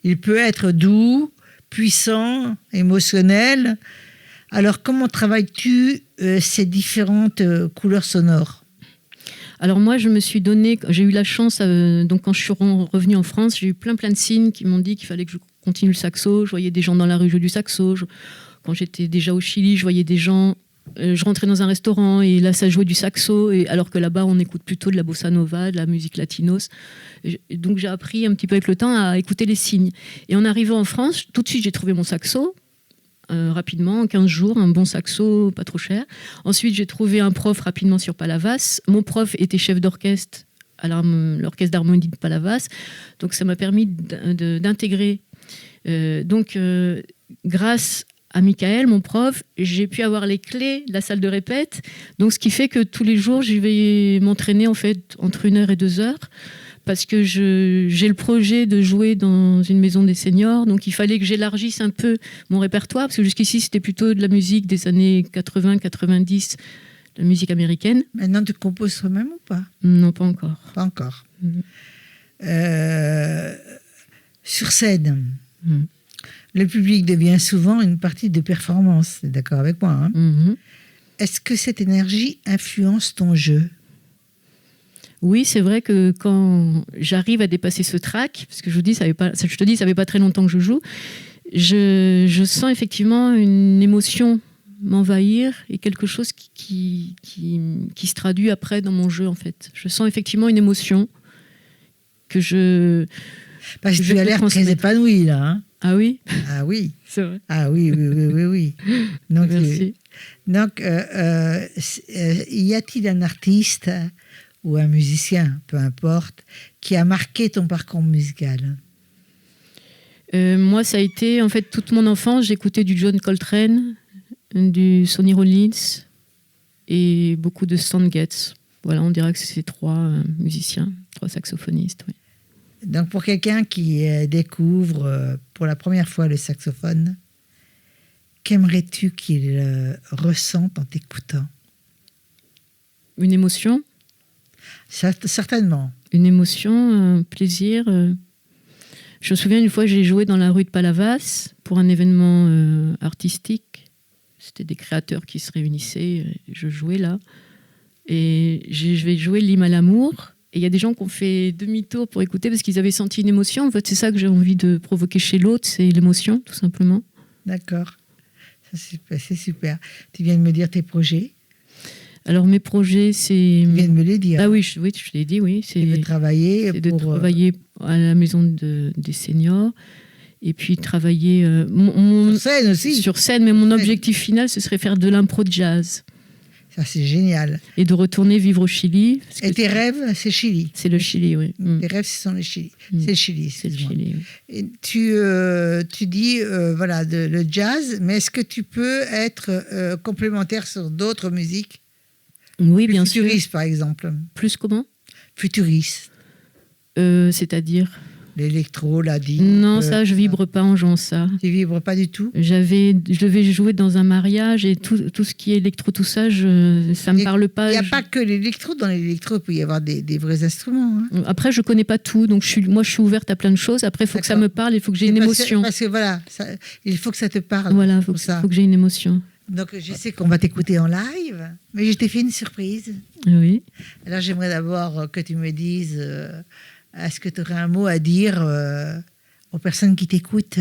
Speaker 1: il peut être doux, puissant, émotionnel. Alors, comment travailles-tu ces différentes couleurs sonores?
Speaker 4: Alors moi, je me suis donné... J'ai eu la chance, donc quand je suis revenue en France, j'ai eu plein de signes qui m'ont dit qu'il fallait que je continue le saxo. Je voyais des gens dans la rue jouer du saxo. Quand j'étais déjà au Chili, je voyais des gens... je rentrais dans un restaurant et là, ça jouait du saxo, alors que là-bas, on écoute plutôt de la bossa nova, de la musique latinos. Et donc, j'ai appris un petit peu avec le temps à écouter les signes. Et en arrivant en France, tout de suite, j'ai trouvé mon saxo. Rapidement, en 15 jours, un bon saxo, pas trop cher. Ensuite, j'ai trouvé un prof rapidement sur Palavas. Mon prof était chef d'orchestre à l'orchestre d'harmonie de Palavas. Donc, ça m'a permis d'intégrer. Grâce à Michael, mon prof, j'ai pu avoir les clés de la salle de répète. Donc, ce qui fait que tous les jours, je vais m'entraîner en fait entre 1 heure et 2 heures. parce que j'ai le projet de jouer dans une maison des seniors, donc il fallait que j'élargisse un peu mon répertoire, parce que jusqu'ici c'était plutôt de la musique des années 80-90, la musique américaine.
Speaker 1: Maintenant, tu composes toi-même ou pas?
Speaker 4: Non, pas encore.
Speaker 1: Pas encore.
Speaker 4: Mhm.
Speaker 1: Sur scène,
Speaker 4: Mhm.
Speaker 1: le public devient souvent une partie de performance. Tu es d'accord avec moi, hein?
Speaker 4: Mhm.
Speaker 1: Est-ce que cette énergie influence ton jeu?
Speaker 4: Oui, c'est vrai que quand j'arrive à dépasser ce track, parce que je te dis, ça fait pas très longtemps que je joue, je sens effectivement une émotion m'envahir et quelque chose qui se traduit après dans mon jeu, en fait. Je sens effectivement une émotion que je...
Speaker 1: Parce que
Speaker 4: je
Speaker 1: tu as
Speaker 4: peux
Speaker 1: l'air très
Speaker 4: transmettre.
Speaker 1: épanoui, là. Hein?
Speaker 4: Ah oui,
Speaker 1: Ah oui.
Speaker 4: c'est vrai.
Speaker 1: Ah oui, oui, oui, oui, oui. Donc,
Speaker 4: Merci.
Speaker 1: Y a-t-il un artiste ou un musicien, peu importe, qui a marqué ton parcours musical?
Speaker 4: Moi, ça a été, en fait, toute mon enfance, j'écoutais du John Coltrane, du Sonny Rollins et beaucoup de Stan Getz. Voilà, on dirait que c'est ces trois musiciens, trois saxophonistes. Oui.
Speaker 1: Donc, pour quelqu'un qui découvre pour la première fois le saxophone, qu'aimerais-tu qu'il ressente en t'écoutant?
Speaker 4: Une émotion,
Speaker 1: Certainement.
Speaker 4: une émotion, un plaisir. Je me souviens une fois, j'ai joué dans la rue de Palavas pour un événement artistique. C'était des créateurs qui se réunissaient. Je jouais là. Et je vais jouer l'hymne à l'amour. Et il y a des gens qui ont fait demi-tour pour écouter parce qu'ils avaient senti une émotion. En fait, c'est ça que j'ai envie de provoquer chez l'autre, c'est l'émotion, tout simplement.
Speaker 1: D'accord. Ça, c'est super. Tu viens de me dire tes projets.
Speaker 4: Alors, mes projets, c'est...
Speaker 1: Tu viens de me les dire.
Speaker 4: Ah oui, je l'ai dit, oui.
Speaker 1: Tu veux travailler
Speaker 4: C'est de
Speaker 1: pour...
Speaker 4: travailler à la maison des seniors et puis travailler
Speaker 1: sur scène aussi.
Speaker 4: sur scène, mais mon objectif final, ce serait faire de l'impro de jazz
Speaker 1: Ça, c'est génial.
Speaker 4: et de retourner vivre au Chili. Parce que
Speaker 1: Et tes rêves, c'est Chili.
Speaker 4: c'est le Chili, oui.
Speaker 1: Tes rêves, ce sont les Chili.
Speaker 4: Mm.
Speaker 1: C'est le Chili,
Speaker 4: C'est le
Speaker 1: excuse-moi.
Speaker 4: Chili, oui.
Speaker 1: Et tu dis, voilà, le jazz, mais est-ce que tu peux être complémentaire sur d'autres musiques?
Speaker 4: Oui, bien sûr.
Speaker 1: Futuriste, par exemple.
Speaker 4: Plus comment
Speaker 1: Futuriste.
Speaker 4: C'est-à-dire
Speaker 1: L'électro, la deep.
Speaker 4: Non, ça, je vibre pas en jouant ça.
Speaker 1: Tu vibres pas du tout?
Speaker 4: Je devais jouer dans un mariage et tout ce qui est électro, tout ça, ça me parle pas.
Speaker 1: Il n'y a pas que l'électro. Dans l'électro, il peut y avoir des vrais instruments. Hein.
Speaker 4: Après, je connais pas tout, donc je suis ouverte à plein de choses. Après, il faut que ça
Speaker 1: D'accord.
Speaker 4: me parle, il faut que j'ai une émotion.
Speaker 1: Parce que voilà, il faut que ça te parle.
Speaker 4: Voilà, il
Speaker 1: pour ça.
Speaker 4: faut que j'ai une émotion.
Speaker 1: Donc, je sais qu'on va t'écouter en live, mais je t'ai fait une surprise.
Speaker 4: Oui.
Speaker 1: Alors, j'aimerais d'abord que tu me dises, est-ce que tu aurais un mot à dire aux personnes qui t'écoutent?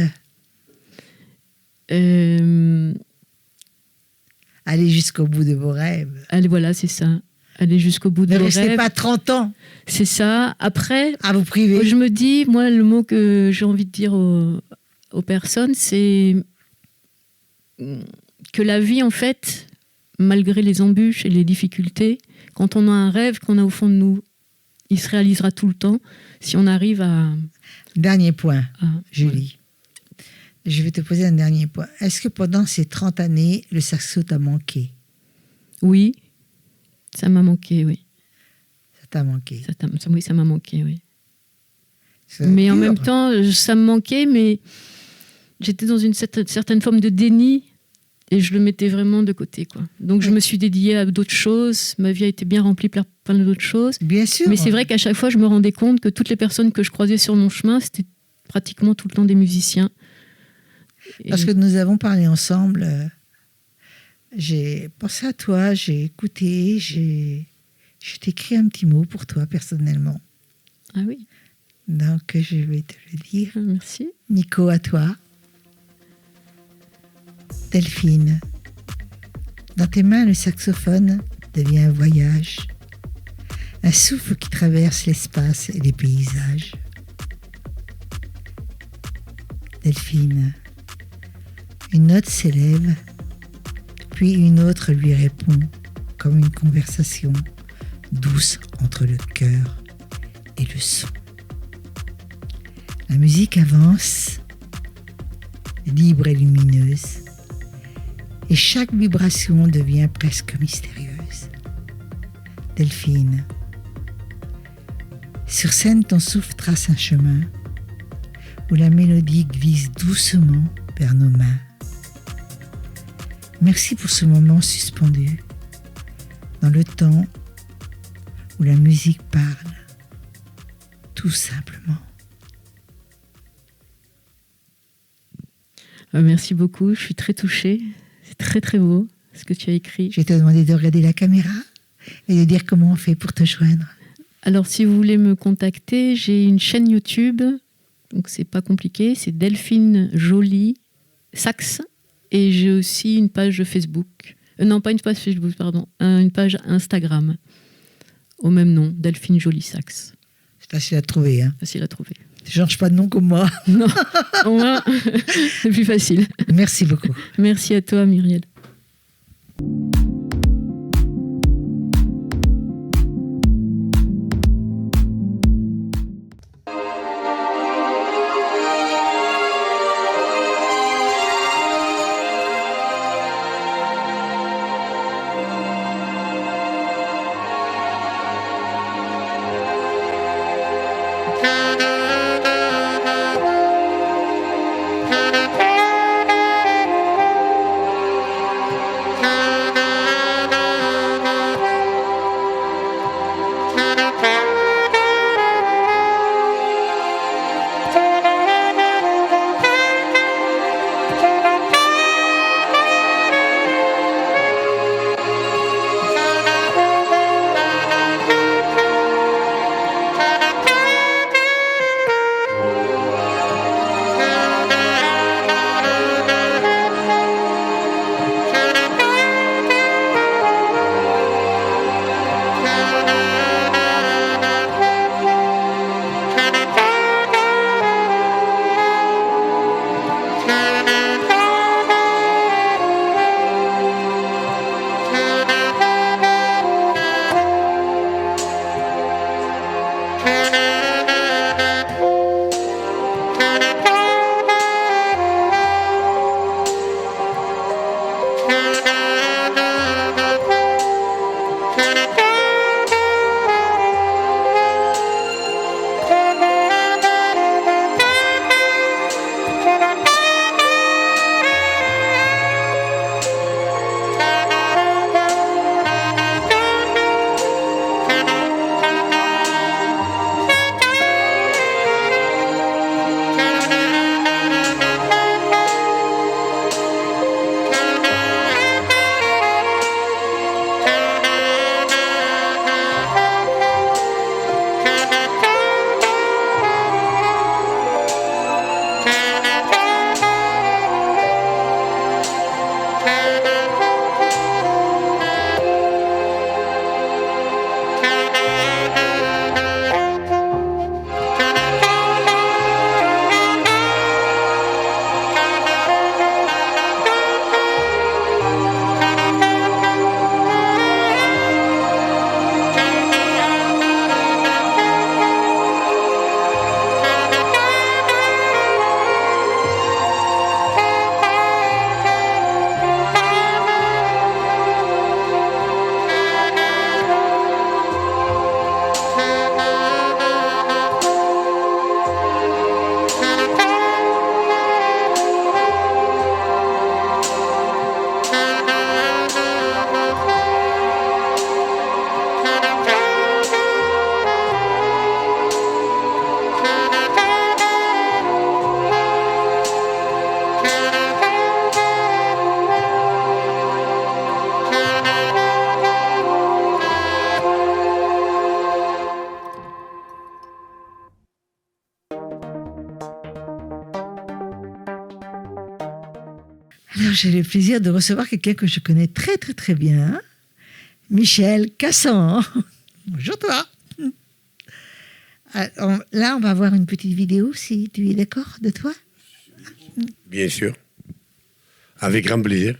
Speaker 1: Allez jusqu'au bout de vos rêves.
Speaker 4: Allez, voilà, c'est ça. Aller jusqu'au bout de
Speaker 1: Ne
Speaker 4: vos
Speaker 1: restez
Speaker 4: rêves.
Speaker 1: pas 30 ans
Speaker 4: C'est ça. Après,
Speaker 1: à vous priver.
Speaker 4: je me dis, moi, le mot que j'ai envie de dire aux personnes, c'est que la vie, en fait, malgré les embûches et les difficultés, quand on a un rêve qu'on a au fond de nous, il se réalisera tout le temps si on arrive à...
Speaker 1: Dernier point,
Speaker 4: à-
Speaker 1: Julie. Je vais te poser un dernier point. Est-ce que pendant ces 30 années, le saxo t'a manqué?
Speaker 4: Oui, ça m'a manqué, oui.
Speaker 1: Ça t'a manqué.
Speaker 4: Oui, ça m'a manqué, oui.
Speaker 1: C'est
Speaker 4: Mais en
Speaker 1: dur.
Speaker 4: même temps, ça me manquait, mais j'étais dans une certaine forme de déni et je le mettais vraiment de côté, quoi. Donc je me suis dédiée à d'autres choses. Ma vie a été bien remplie par plein d'autres choses.
Speaker 1: Bien sûr.
Speaker 4: Mais c'est vrai qu'à chaque fois, je me rendais compte que toutes les personnes que je croisais sur mon chemin, c'était pratiquement tout le temps des musiciens.
Speaker 1: Parce que nous avons parlé ensemble. J'ai pensé à toi, j'ai écouté, je t'ai écrit un petit mot pour toi personnellement.
Speaker 4: Ah oui,
Speaker 1: Donc je vais te le dire.
Speaker 4: merci.
Speaker 1: Nico, à toi. Delphine, dans tes mains, le saxophone devient un voyage, un souffle qui traverse l'espace et les paysages. Delphine, une note s'élève, puis une autre lui répond, comme une conversation douce entre le cœur et le son. La musique avance, libre et lumineuse, et chaque vibration devient presque mystérieuse. Delphine, Sur scène, ton souffle trace un chemin où la mélodie glisse doucement vers nos mains. Merci pour ce moment suspendu dans le temps où la musique parle, tout simplement.
Speaker 4: Merci beaucoup, je suis très touchée. C'est très très beau ce que tu as écrit.
Speaker 1: Je vais te demander de regarder la caméra et de dire comment on fait pour te joindre.
Speaker 4: Alors si vous voulez me contacter, j'ai une chaîne YouTube, donc c'est pas compliqué, c'est Delphine Joly Sax, et j'ai aussi une page Facebook. Non, pas une page Facebook, pardon, une page Instagram au même nom, Delphine Joly Sax.
Speaker 1: C'est facile à trouver, hein.
Speaker 4: Facile à trouver.
Speaker 1: Tu changes pas de nom comme moi.
Speaker 4: Non, au moins, c'est plus facile.
Speaker 1: Merci beaucoup.
Speaker 4: Merci à toi, Muriel.
Speaker 1: Alors, j'ai le plaisir de recevoir quelqu'un que je connais très très très bien, Michel Cassan. Bonjour toi. Alors, là, on va voir une petite vidéo, si tu es d'accord, de toi.
Speaker 5: Bien sûr. Avec grand plaisir.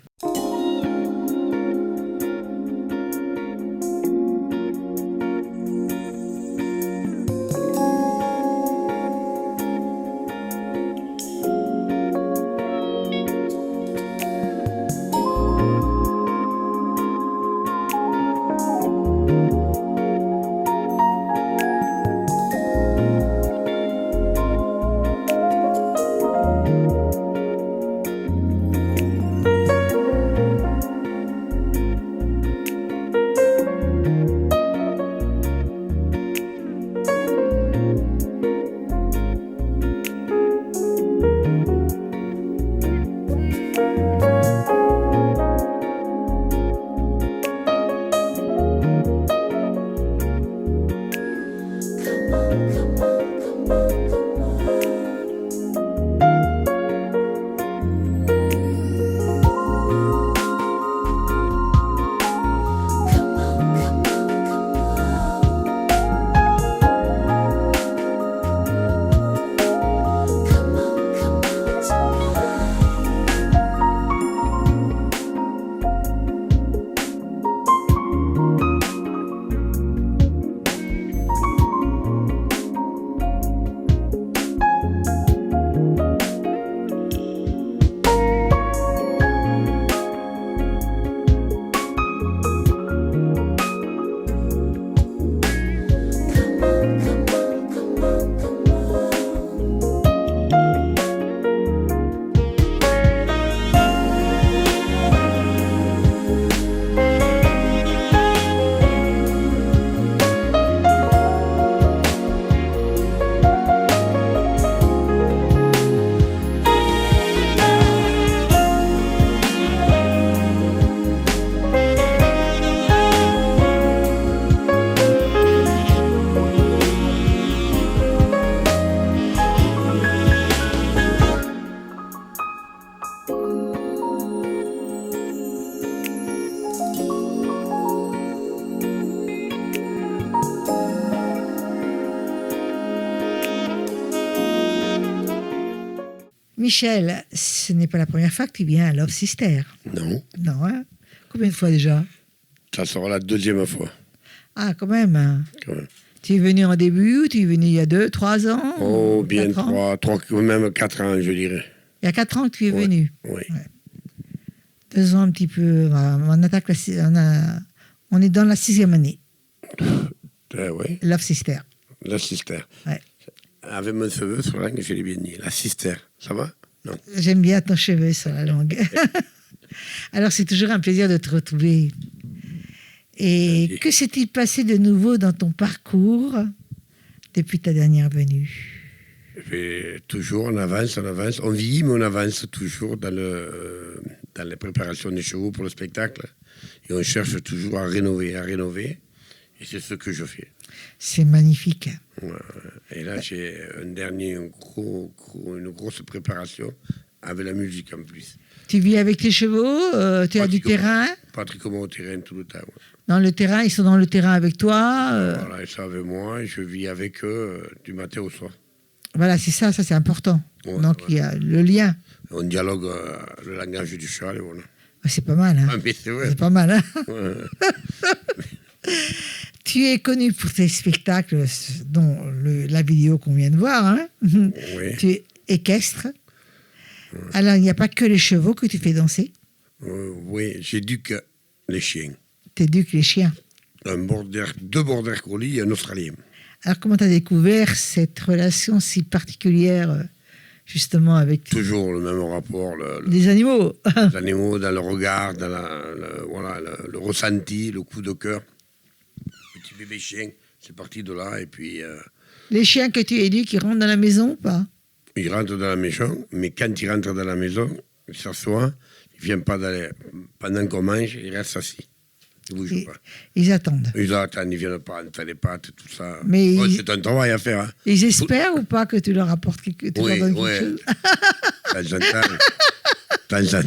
Speaker 1: Michel, ce n'est pas la première fois que tu viens à Love Sister.
Speaker 5: Non,
Speaker 1: Non, hein? Combien de fois déjà?
Speaker 5: ça sera la deuxième fois.
Speaker 1: Ah, quand même, hein.
Speaker 5: Quand même.
Speaker 1: Tu es venu en début ou tu es venu il y a 2, 3 ans?
Speaker 5: Oh, bien
Speaker 1: 4 ans?
Speaker 5: 3, même 4 ans, je dirais.
Speaker 1: Il y a 4 ans que tu es
Speaker 5: Ouais.
Speaker 1: venu.
Speaker 5: Oui.
Speaker 1: 2 ans un petit peu. On attaque on est dans la 6e année.
Speaker 5: Oui,
Speaker 1: Love Sister.
Speaker 5: la sister.
Speaker 1: Ouais.
Speaker 5: Avec mon cheveu sur la langue, je l'ai bien dit. La sister, ça va? Non.
Speaker 1: J'aime bien ton cheveu sur la langue. Alors, c'est toujours un plaisir de te retrouver. Et
Speaker 5: Merci.
Speaker 1: que s'est-il passé de nouveau dans ton parcours depuis ta dernière venue?
Speaker 5: Et toujours, on avance. On vieillit, mais on avance toujours dans les préparations des chevaux pour le spectacle. Et on cherche toujours à rénover. Et c'est ce que je fais.
Speaker 1: C'est magnifique.
Speaker 5: Et là, j'ai une grosse préparation avec la musique en plus.
Speaker 1: Tu vis avec tes chevaux, tu as du
Speaker 5: Pratiquement.
Speaker 1: terrain.
Speaker 5: Pratiquement au terrain tout le temps. Ouais.
Speaker 1: Dans le terrain, ils sont dans le terrain avec toi.
Speaker 5: Voilà, ils sont avec moi et je vis avec eux du matin au soir.
Speaker 1: Voilà, c'est ça c'est important.
Speaker 5: Ouais,
Speaker 1: Donc,
Speaker 5: ouais.
Speaker 1: il y a le lien.
Speaker 5: On dialogue le langage du cheval et voilà.
Speaker 1: C'est pas mal, hein.
Speaker 5: Ah, mais c'est vrai.
Speaker 1: C'est pas mal, hein.
Speaker 5: Ouais.
Speaker 1: Tu es connu pour tes spectacles, dont la vidéo qu'on vient de voir. Hein.
Speaker 5: Oui.
Speaker 1: Tu es équestre. Alors, il n'y a pas que les chevaux que tu fais danser.
Speaker 5: Oui, j'éduque les chiens.
Speaker 1: Tu éduques les chiens.
Speaker 5: Deux border collies et un australien.
Speaker 1: Alors, comment tu as découvert cette relation si particulière, justement, avec
Speaker 5: Toujours le même rapport,
Speaker 1: les animaux?
Speaker 5: les animaux dans le regard, dans le ressenti, le coup de cœur. Petit bébé chien, c'est parti de là. Et puis,
Speaker 1: Les chiens que tu éduques, ils rentrent dans la maison ou pas?
Speaker 5: il rentre dans la maison, mais quand il rentre dans la maison, il s'assoit, il ne vient pas pendant qu'on mange, il reste assis. Il ne bouge
Speaker 1: Et-
Speaker 5: pas.
Speaker 1: Ils attendent.
Speaker 5: Ils attendent, ils ne viennent pas entrer les pattes, tout ça.
Speaker 1: Mais
Speaker 5: Ouais,
Speaker 1: ils-
Speaker 5: c'est un travail à faire. Hein.
Speaker 1: Ils espèrent ou pas que tu leur apportes tu leur donnes quelque chose?
Speaker 5: De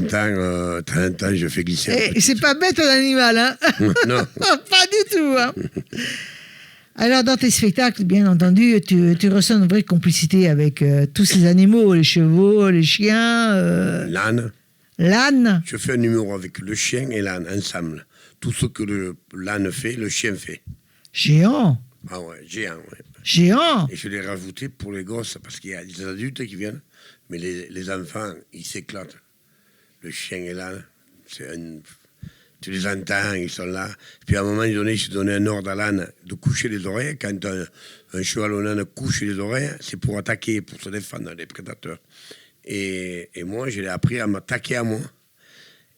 Speaker 5: temps en temps, je fais glisser un
Speaker 1: Eh,
Speaker 5: petit
Speaker 1: c'est pas bête un animal, hein?
Speaker 5: truc. Non,
Speaker 1: Pas du tout, hein? Alors, dans tes spectacles, bien entendu, tu ressens une vraie complicité avec tous ces animaux, les chevaux, les chiens,
Speaker 5: l'âne.
Speaker 1: l'âne.
Speaker 5: Je fais un numéro avec le chien et l'âne ensemble. Tout ce que l'âne fait, le chien fait.
Speaker 1: Géant.
Speaker 5: Ah ouais, géant, ouais.
Speaker 1: Géant.
Speaker 5: Et je l'ai rajouté pour les gosses, parce qu'il y a des adultes qui viennent, mais les enfants, ils s'éclatent. Le chien et l'âne, tu les entends, ils sont là. Puis à un moment donné, je donnais un ordre à l'âne de coucher les oreilles. Quand un cheval ou un âne couche les oreilles, c'est pour attaquer, pour se défendre des prédateurs. Et moi, je l'ai appris à m'attaquer à moi.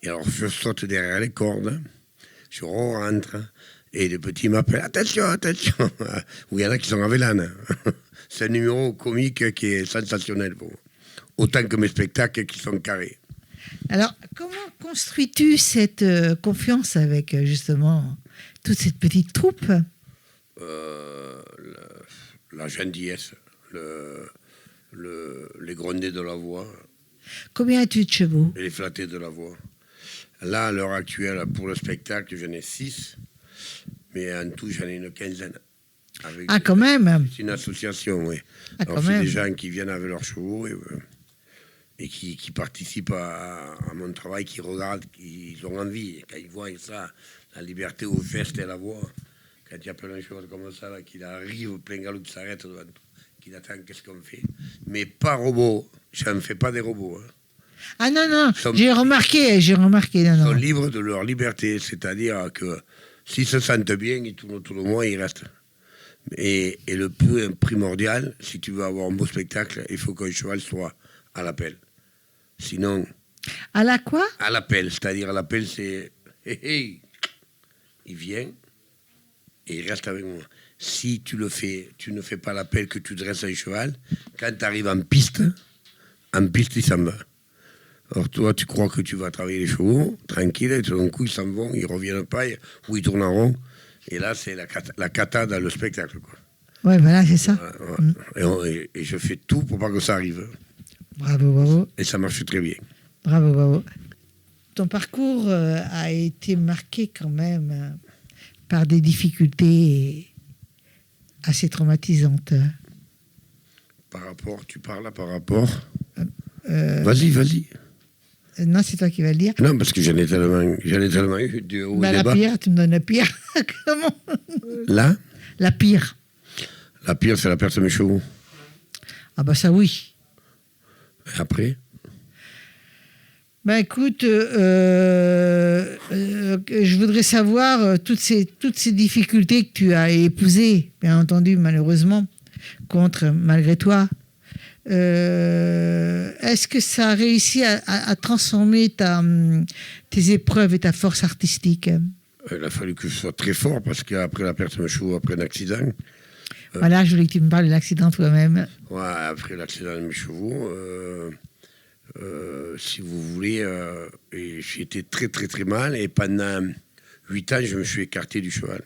Speaker 5: Et alors, je saute derrière les cordes, je rentre, et le petit m'appelle, attention, attention. Ou il y en a qui sont avec l'âne. C'est un numéro comique qui est sensationnel pour moi. Autant que mes spectacles qui sont carrés.
Speaker 1: Alors, comment construis-tu cette confiance avec, justement, toute cette petite troupe?
Speaker 5: La gentillesse, les gronder de la voix
Speaker 1: Combien as-tu de chevaux?
Speaker 5: et les flatter de la voix. Là, à l'heure actuelle, pour le spectacle, j'en ai 6, mais en tout, j'en ai une quinzaine.
Speaker 1: Ah, quand même.
Speaker 5: C'est une association, oui.
Speaker 1: Ah,
Speaker 5: Alors,
Speaker 1: quand
Speaker 5: c'est
Speaker 1: même.
Speaker 5: des gens qui viennent avec leurs chevaux et qui participent à mon travail, qui regardent, ils ont envie. Et quand ils voient ça, la liberté au geste et à la voix, quand il y a plein de cheval comme ça, là, qu'il arrive plein galop, qui s'arrête devant toi, qu'il attend qu'est-ce qu'on fait. Mais pas robot. Je ne fais pas des robots. Hein.
Speaker 1: Ah non, non,
Speaker 5: Sont-
Speaker 1: j'ai remarqué, non,
Speaker 5: Ils sont
Speaker 1: non.
Speaker 5: libres de leur liberté, c'est-à-dire que s'ils se sentent bien, ils tournent autour de moi, ils restent. Et le plus primordial, si tu veux avoir un beau spectacle, il faut qu'un cheval soit à l'appel. Sinon,
Speaker 1: À la quoi?
Speaker 5: à l'appel, c'est-à-dire à l'appel, c'est hey, hey. Il vient et il reste avec moi. Si tu le fais, tu ne fais pas l'appel que tu dresses un cheval, quand tu arrives en piste, il s'en va. Alors toi, tu crois que tu vas travailler les chevaux, tranquille, et tout d'un coup, ils s'en vont, ils reviennent pas, ou ils tournent en rond. Et là, c'est la cata dans le spectacle. Quoi.
Speaker 1: Ouais, voilà, c'est ça.
Speaker 5: Et je fais tout pour pas que ça arrive.
Speaker 1: Bravo, bravo,
Speaker 5: Et ça marche très bien.
Speaker 1: bravo, bravo. Ton parcours a été marqué quand même par des difficultés assez traumatisantes.
Speaker 5: Tu parles là par rapport Vas-y.
Speaker 1: Non, c'est toi qui vas le dire.
Speaker 5: Non, parce que j'en ai tellement eu de haut
Speaker 1: Bah,
Speaker 5: et
Speaker 1: la
Speaker 5: bas.
Speaker 1: pire, tu me donnes la pire. Comment?
Speaker 5: Là,
Speaker 1: La pire.
Speaker 5: la pire, c'est la perte de mes chevaux.
Speaker 1: Ah bah ça oui.
Speaker 5: Et après,
Speaker 1: Ben écoute, je voudrais savoir toutes ces difficultés que tu as épousées, bien entendu, malheureusement, malgré toi. Est-ce que ça a réussi à transformer tes épreuves et ta force artistique?
Speaker 5: il a fallu que je sois très fort parce qu'après la perte de mes chevaux, après un accident,
Speaker 1: Voilà, je voulais que tu me parles de l'accident toi-même.
Speaker 5: ouais, après l'accident de mes chevaux, si vous voulez, et j'ai été très très très mal et pendant 8 ans, je me suis écarté du cheval.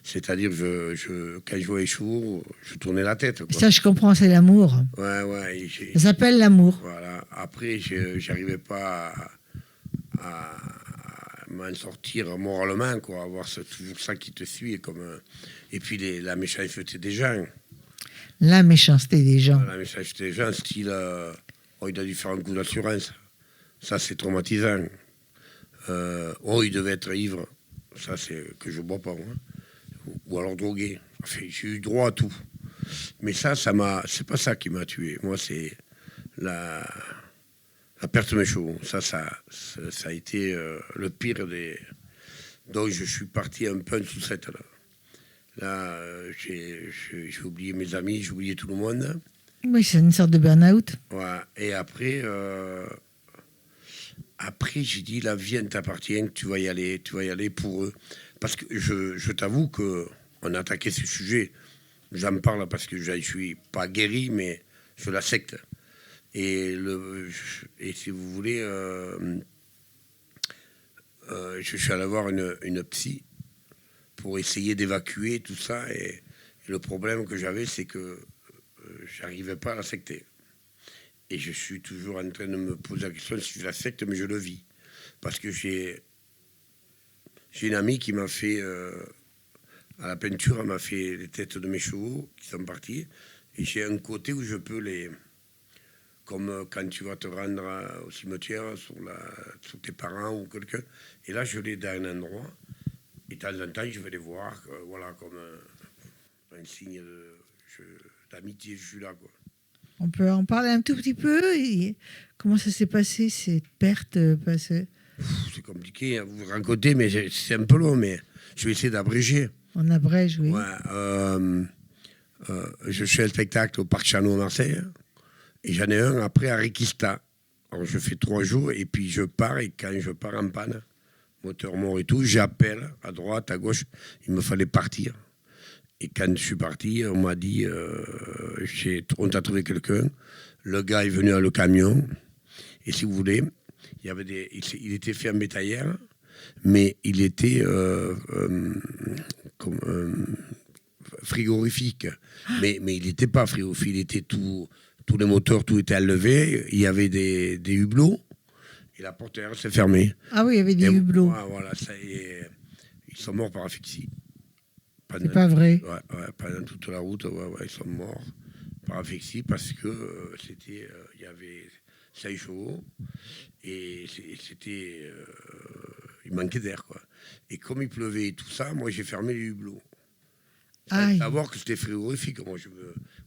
Speaker 5: C'est-à-dire, quand je voyais les chevaux, je tournais la tête. Quoi.
Speaker 1: Ça, je comprends, c'est l'amour.
Speaker 5: Ouais.
Speaker 1: Ça s'appelle l'amour.
Speaker 5: Voilà. Après, je n'arrivais pas à m'en sortir moralement, quoi. Avoir toujours ça qui te suit. Et puis la méchanceté des gens.
Speaker 1: La méchanceté des gens.
Speaker 5: La méchanceté des gens, style, il a dû faire un coup d'assurance. Ça, c'est traumatisant. Il devait être ivre. Ça, c'est que je ne bois pas, moi. Ou alors drogué. Enfin, j'ai eu droit à tout. Mais c'est pas ça qui m'a tué. Moi, c'est la perte de mes chevaux. Ça a été le pire des. Donc, je suis parti un peu en sous-traite, là. Là, j'ai oublié mes amis, j'ai oublié tout le monde.
Speaker 1: Oui, c'est une sorte de burn-out.
Speaker 5: Ouais. Et après, j'ai dit, la vie, elle t'appartient, tu vas y aller pour eux. Parce que je t'avoue qu'on a attaqué ce sujet. J'en parle parce que je suis pas guéri, mais je la secte. Et si vous voulez, je suis allé voir une psy pour essayer d'évacuer tout ça. Et le problème que j'avais, c'est que j'arrivais pas à la secter. Et je suis toujours en train de me poser la question si je la secte, mais je le vis. Parce que j'ai une amie qui m'a fait, à la peinture, elle m'a fait les têtes de mes chevaux qui sont partis. Et j'ai un côté où je peux comme quand tu vas te rendre au cimetière sur tes parents ou quelqu'un. Et là, je l'ai dans un endroit. Et de temps en temps, je vais les voir, voilà, comme un signe d'amitié, je suis là, quoi.
Speaker 1: On peut en parler un tout petit peu. Comment ça s'est passé, cette perte passée?
Speaker 5: C'est compliqué à vous raconter, mais c'est un peu long, mais je vais essayer d'abréger.
Speaker 1: On abrège, oui.
Speaker 5: Ouais, je fais un spectacle au Parc Chano à Marseille, et j'en ai un après à Requista. Alors je fais 3 jours, et puis je pars, et quand je pars en panne, moteur mort et tout, j'appelle à droite, à gauche, il me fallait partir. Et quand je suis parti, on m'a dit, on t'a trouvé quelqu'un. Le gars est venu à le camion. Et si vous voulez, il était fait en bétaillère, mais il était frigorifique. Mais il n'était pas frigorifique. Il était tous les moteurs, tout était enlevé. Il y avait des hublots. Et la portière s'est fermée.
Speaker 1: Ah oui, il y avait des hublots.
Speaker 5: Voilà, ça y est. Ils sont morts par asphyxie.
Speaker 1: C'est pas vrai.
Speaker 5: Ouais, pendant toute la route, ils sont morts par asphyxie parce que il y avait 5 chevaux et il manquait d'air, quoi. Et comme il pleuvait et tout ça, moi j'ai fermé les hublots. Sans savoir que c'était frigorifique. Moi,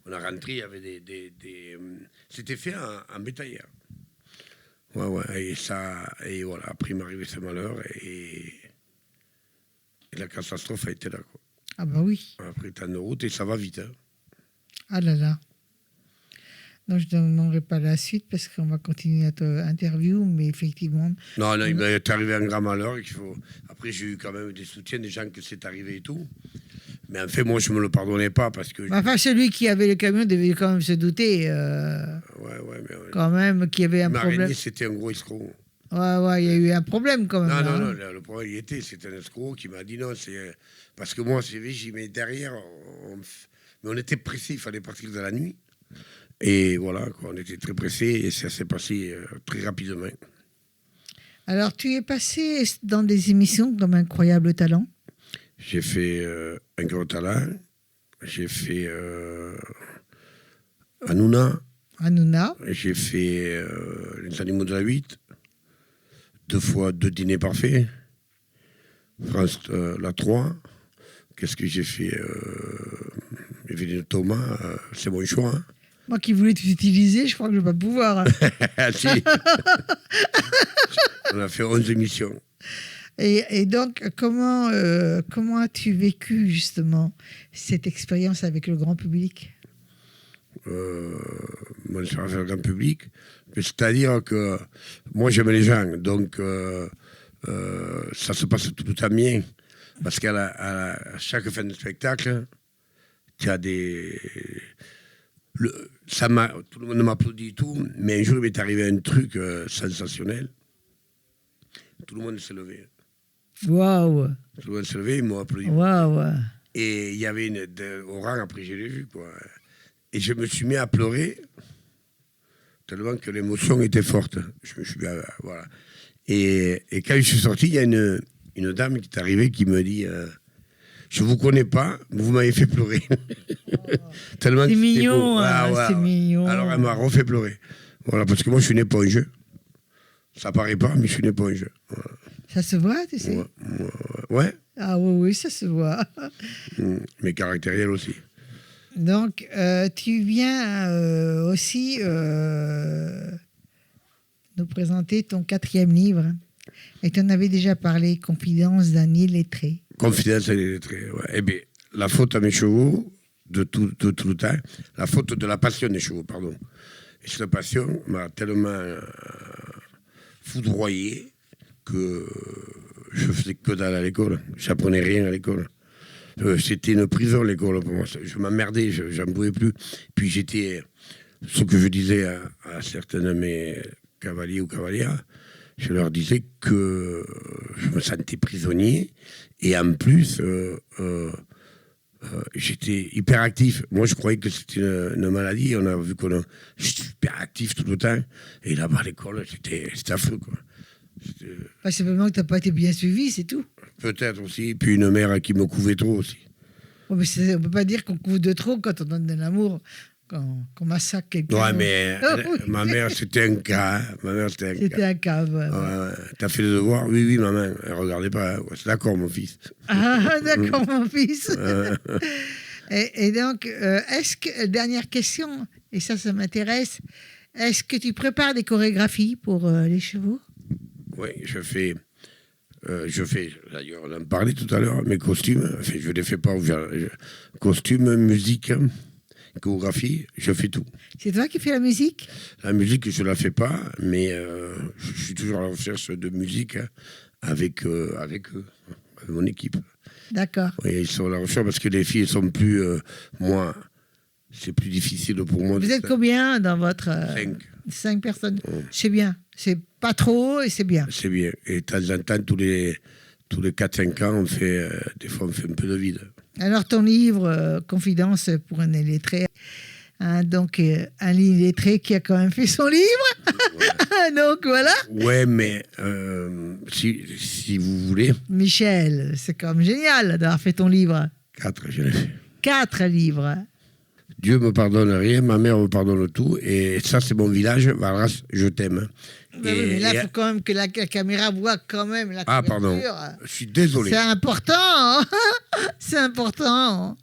Speaker 5: on a rentré, il y avait c'était fait en bétaillère. Ouais, et voilà, après il m'est arrivé ce malheur et la catastrophe a été là, quoi.
Speaker 1: Ah bah oui.
Speaker 5: Après tant de route et ça va vite. Hein.
Speaker 1: Ah là là. Non, je ne demanderai pas la suite parce qu'on va continuer notre interview, mais effectivement...
Speaker 5: Non, il m'est arrivé un grand malheur. Après, j'ai eu quand même des soutiens, des gens que c'est arrivé et tout. Mais en fait, moi, je ne me le pardonnais pas parce que...
Speaker 1: Enfin, celui qui avait le camion devait quand même se douter.
Speaker 5: mais...
Speaker 1: Quand même, qu'il y avait un problème.
Speaker 5: C'était un gros escroc.
Speaker 1: Ouais, il y a eu un problème quand même.
Speaker 5: Non, le problème, c'était un escroc qui m'a dit non, c'est... Parce que moi, j'y mets derrière, mais on était pressés, il fallait partir de la nuit. Et voilà, quoi, on était très pressés et ça s'est passé très rapidement.
Speaker 1: Alors, tu es passé dans des émissions comme Incroyable Talent.
Speaker 5: J'ai fait Incroyable Talent, j'ai fait Hanouna.
Speaker 1: Hanouna.
Speaker 5: J'ai fait Les Animaux de la 8, 2 fois 2 dîners parfaits. France la 3. Qu'est-ce que j'ai fait Éveillé de Thomas, c'est mon choix. Hein.
Speaker 1: Moi qui voulais t'utiliser, je crois que je ne vais pas pouvoir.
Speaker 5: Ah, si. On a fait 11 émissions.
Speaker 1: Et donc, comment as-tu vécu justement cette expérience avec le grand public?
Speaker 5: Moi, je suis avec le grand public. C'est-à-dire que moi, j'aime les gens. Donc, ça se passe tout le temps bien. Parce qu'à chaque fin de spectacle, tu as des... tout le monde m'applaudit et tout, mais un jour, il m'est arrivé un truc sensationnel. Tout le monde s'est levé.
Speaker 1: Waouh!
Speaker 5: Tout le monde s'est levé, ils m'ont applaudi.
Speaker 1: Waouh!
Speaker 5: Et il y avait au rang, après, je l'ai vu, quoi. Et je me suis mis à pleurer, tellement que l'émotion était forte. Je me suis mis voilà. Et quand je suis sorti, il y a une dame qui est arrivée qui me dit je ne vous connais pas, vous m'avez fait pleurer. Tellement
Speaker 1: c'est
Speaker 5: que
Speaker 1: mignon,
Speaker 5: beau.
Speaker 1: hein, c'est mignon.
Speaker 5: Alors elle m'a refait pleurer. Voilà, parce que moi je suis une éponge. Ça paraît pas, mais je suis une éponge. Voilà.
Speaker 1: Ça se voit, tu sais?
Speaker 5: Ouais.
Speaker 1: Ah oui, ça se voit.
Speaker 5: Mais caractériel aussi.
Speaker 1: Donc, tu viens aussi nous présenter ton 4e livre. Et tu en avais déjà parlé, Confidence d'un illettré.
Speaker 5: Confidence d'un illettré, ouais. Eh bien, la faute à mes chevaux, de tout le temps, la faute de la passion des chevaux, pardon. Et cette passion m'a tellement foudroyé que je faisais que dalle à l'école. J'apprenais rien à l'école. C'était une prison, l'école, pour moi. Je m'emmerdais, j'en pouvais plus. Puis j'étais, ce que je disais à certains de mes cavaliers ou cavalières, je leur disais que je me sentais prisonnier. Et en plus, j'étais hyperactif. Moi, je croyais que c'était une maladie. On a vu qu'on j'étais hyperactif tout le temps. Et là-bas, à l'école, c'était affreux, quoi.
Speaker 1: Pas simplement que tu n'as pas été bien suivi, c'est tout.
Speaker 5: Peut-être aussi. Puis une mère qui me couvait trop aussi.
Speaker 1: Oh, mais on ne peut pas dire qu'on couvre de trop quand on donne de l'amour, qu'on massacre quelqu'un.
Speaker 5: Ouais, mais ma mère, c'était un cas. Hein. Ma mère,
Speaker 1: c'était un cas. Ouais.
Speaker 5: T'as fait le devoir? Oui, maman. Elle regardait pas. Ouais, c'est d'accord, mon fils.
Speaker 1: Ah, d'accord, mon fils. Et donc, dernière question, et ça m'intéresse, est-ce que tu prépares des chorégraphies pour les chevaux?
Speaker 5: Oui, je fais, d'ailleurs, on en parlait tout à l'heure, mes costumes, enfin, je ne les fais pas, costumes, musique, chorégraphie, je fais tout.
Speaker 1: C'est toi qui fais la musique?
Speaker 5: La musique, je ne la fais pas, mais je suis toujours à la recherche de musique avec eux, avec mon équipe.
Speaker 1: D'accord.
Speaker 5: Oui, ils sont à la recherche parce que les filles sont plus... moi, c'est plus difficile pour moi.
Speaker 1: Vous êtes combien dans votre... 5 personnes. Oh. C'est bien. C'est pas trop et c'est bien.
Speaker 5: C'est bien. Et de temps en temps, tous les 4-5 ans, des fois, on fait un peu de vide.
Speaker 1: Alors, ton livre, Confidence pour un illettré, hein, donc un illettré qui a quand même fait son livre. Ouais. Donc, voilà.
Speaker 5: Ouais, mais si vous voulez...
Speaker 1: Michel, c'est quand même génial d'avoir fait ton livre.
Speaker 5: 4, je l'ai fait.
Speaker 1: 4 livres.
Speaker 5: Dieu me pardonne rien, ma mère me pardonne tout. Et ça, c'est mon village. Valras, je t'aime.
Speaker 1: Mais là, il faut quand même que la caméra voit quand même la couverture.
Speaker 5: Ah, pardon. Je suis désolé.
Speaker 1: C'est important. Hein. C'est important.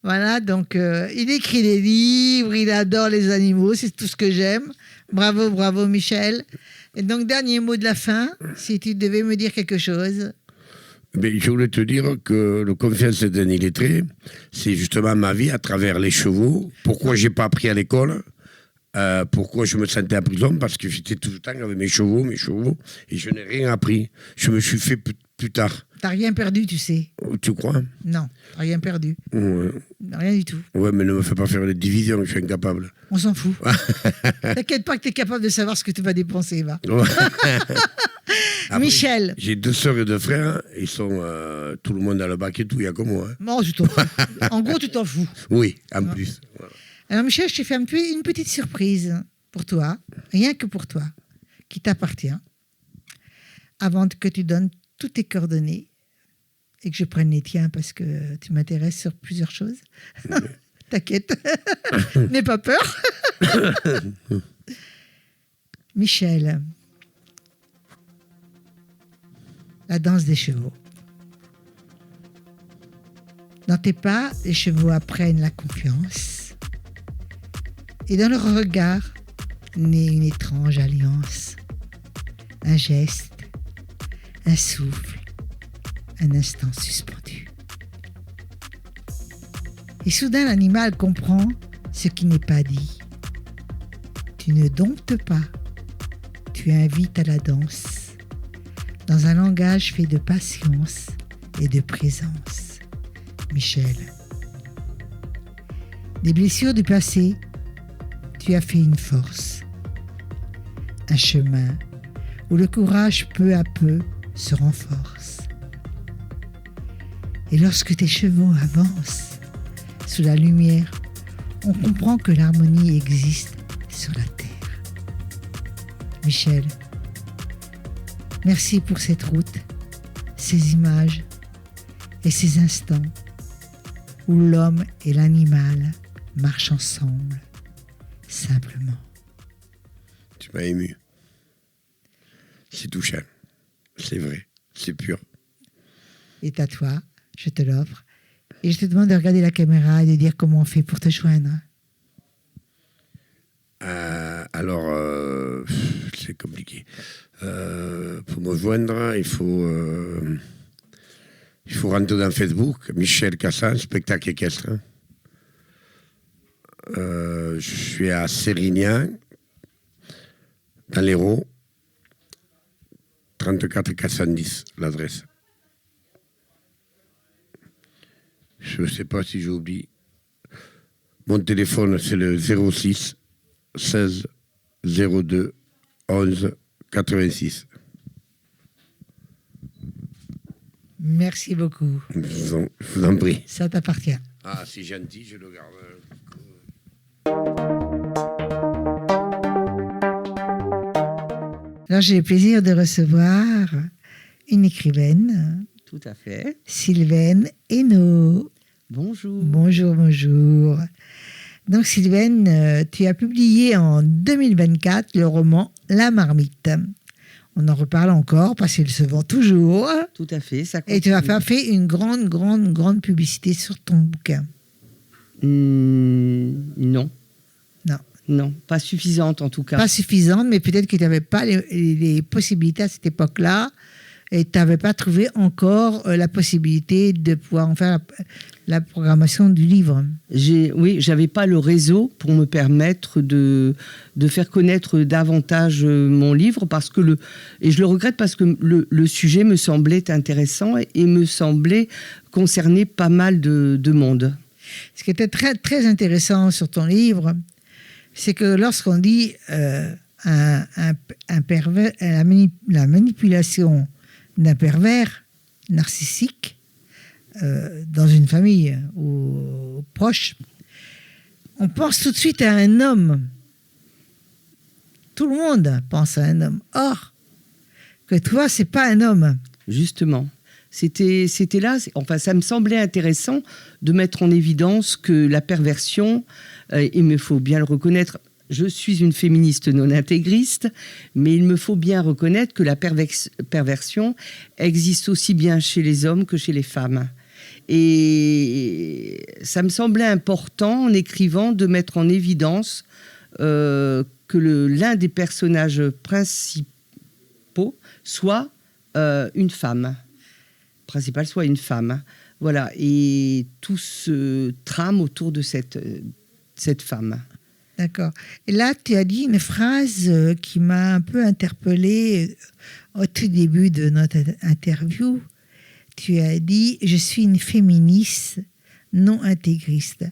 Speaker 1: Voilà, donc il écrit des livres, il adore les animaux, c'est tout ce que j'aime. Bravo, bravo, Michel. Et donc, dernier mot de la fin, si tu devais me dire quelque chose.
Speaker 5: Mais je voulais te dire que le Confiance d'un illettré, c'est justement ma vie à travers les chevaux. Pourquoi j'ai pas appris à l'école? Pourquoi je me sentais en prison? Parce que j'étais tout le temps avec mes chevaux, et je n'ai rien appris. Je me suis fait plus tard.
Speaker 1: T'as rien perdu, tu sais.
Speaker 5: Tu crois?
Speaker 1: Non, t'as rien perdu.
Speaker 5: Ouais.
Speaker 1: Rien du tout.
Speaker 5: Ouais, mais ne me fais pas faire les divisions, je suis incapable.
Speaker 1: On s'en fout. T'inquiète pas que t'es capable de savoir ce que tu vas dépenser, va. Après, Michel.
Speaker 5: J'ai 2 sœurs et 2 frères, ils sont tout le monde à le bac et tout, il n'y a que moi. Hein.
Speaker 1: Non, tu t'en fous. En gros, tu t'en fous.
Speaker 5: Oui, en plus. Voilà.
Speaker 1: Alors, Michel, je t'ai fait une petite surprise pour toi, rien que pour toi, qui t'appartient, avant que tu donnes toutes tes coordonnées et que je prenne les tiens parce que tu m'intéresses sur plusieurs choses. Oui. T'inquiète, n'aie pas peur. Michel, la danse des chevaux. Dans tes pas, les chevaux apprennent la confiance. Et dans leur regard naît une étrange alliance. Un geste, un souffle, un instant suspendu. Et soudain l'animal comprend ce qui n'est pas dit. Tu ne domptes pas, tu invites à la danse, dans un langage fait de patience et de présence. Michel. Des blessures du passé, tu as fait une force. Un chemin où le courage peu à peu se renforce. Et lorsque tes chevaux avancent sous la lumière, on comprend que l'harmonie existe sur la terre. Michel, merci pour cette route, ces images et ces instants où l'homme et l'animal marchent ensemble, simplement.
Speaker 5: Tu m'as ému. C'est touchant. C'est vrai. C'est pur.
Speaker 1: Et à toi, je te l'offre. Et je te demande de regarder la caméra et de dire comment on fait pour te joindre.
Speaker 5: Alors, c'est compliqué. Pour me joindre, il faut rentrer dans Facebook, Michel Cassan, spectacle équestre. Je suis à Sérignan, dans l'Hérault, 34 410, l'adresse. Je ne sais pas si j'oublie. Mon téléphone, c'est le 06 16 02 11 86.
Speaker 1: Merci beaucoup.
Speaker 5: Je vous en prie.
Speaker 1: Ça t'appartient.
Speaker 5: Ah, c'est gentil, je le garde.
Speaker 1: Alors j'ai le plaisir de recevoir une écrivaine,
Speaker 6: Tout à fait.
Speaker 1: Sylvaine Hainaut.
Speaker 6: Bonjour.
Speaker 1: Bonjour, bonjour. Donc Sylvaine, tu as publié en 2024 le roman La Marmite. On en reparle encore parce qu'il se vend toujours.
Speaker 6: Tout à fait. Ça
Speaker 1: Et tu as
Speaker 6: continue.
Speaker 1: fait une grande publicité sur ton bouquin.
Speaker 6: Non.
Speaker 1: Non.
Speaker 6: Non, pas suffisante en tout cas.
Speaker 1: Pas suffisante, mais peut-être que tu n'avais pas les possibilités à cette époque-là et tu n'avais pas trouvé encore la possibilité de pouvoir en faire la programmation du livre.
Speaker 6: Oui, j'avais pas le réseau pour me permettre de faire connaître davantage mon livre et je le regrette parce que le sujet me semblait intéressant et me semblait concerner pas mal de monde.
Speaker 1: Ce qui était très, très intéressant sur ton livre, c'est que lorsqu'on dit un pervers, la manipulation d'un pervers narcissique dans une famille ou proche, on pense tout de suite à un homme. Tout le monde pense à un homme. Or, que toi, c'est pas un homme.
Speaker 6: Justement. C'était là, enfin ça me semblait intéressant de mettre en évidence que la perversion, il me faut bien le reconnaître, je suis une féministe non intégriste, mais il me faut bien reconnaître que la perversion existe aussi bien chez les hommes que chez les femmes. Et ça me semblait important en écrivant de mettre en évidence que l'un des personnages principaux soit une femme. Principale soit une femme. Voilà. Et tout se trame autour de cette femme.
Speaker 1: D'accord. Et là, tu as dit une phrase qui m'a un peu interpellée au tout début de notre interview. Tu as dit « Je suis une féministe non intégriste ».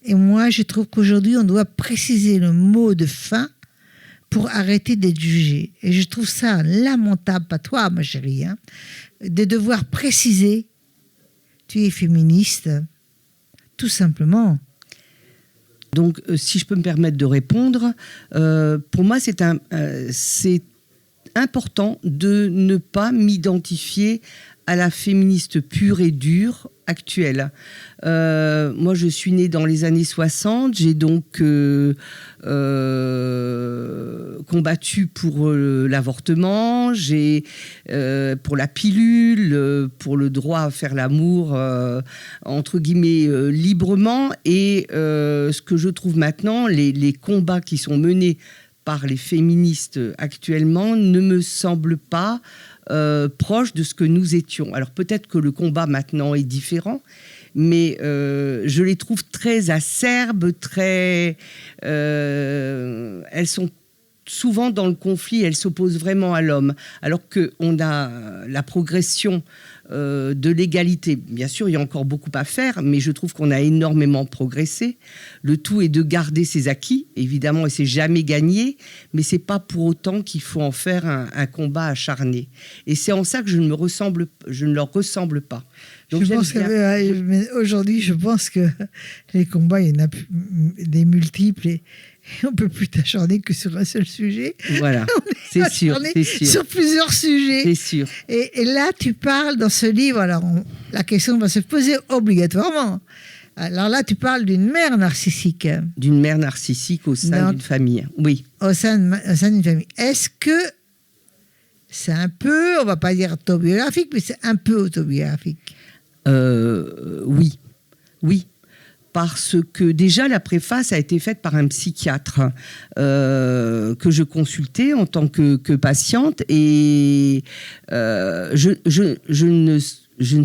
Speaker 1: Et moi, je trouve qu'aujourd'hui, on doit préciser le mot de fin pour arrêter d'être jugé. Et je trouve ça lamentable, pas toi, ma chérie, hein, de devoir préciser « Tu es féministe », tout simplement.
Speaker 6: Donc, si je peux me permettre de répondre, pour moi, c'est important de ne pas m'identifier à la féministe pure et dure actuelle. Moi, je suis née dans les années 60. J'ai donc combattu pour l'avortement, pour la pilule, pour le droit à faire l'amour, entre guillemets, librement. Et ce que je trouve maintenant, les combats qui sont menés par les féministes actuellement ne me semblent pas proches de ce que nous étions. Alors peut-être que le combat maintenant est différent, mais je les trouve très acerbes, elles sont souvent dans le conflit, elles s'opposent vraiment à l'homme, alors qu'on a la progression de l'égalité. Bien sûr, il y a encore beaucoup à faire, mais je trouve qu'on a énormément progressé. Le tout est de garder ses acquis, évidemment, et c'est jamais gagné, mais c'est pas pour autant qu'il faut en faire un combat acharné. Et c'est en ça que je ne leur ressemble pas. Donc
Speaker 1: aujourd'hui, je pense que les combats, il y en a des multiples et on ne peut plus t'acharner que sur un seul sujet.
Speaker 6: Voilà, c'est sûr.
Speaker 1: Sur plusieurs sujets.
Speaker 6: C'est sûr.
Speaker 1: Et là, tu parles dans ce livre, alors la question va se poser obligatoirement. Alors là, tu parles d'une mère narcissique.
Speaker 6: D'une mère narcissique au sein d'une famille, oui.
Speaker 1: Au sein d'une famille. Est-ce que c'est un peu, on ne va pas dire autobiographique, mais c'est un peu autobiographique?
Speaker 6: Oui. Parce que déjà, la préface a été faite par un psychiatre que je consultais en tant que patiente. Et je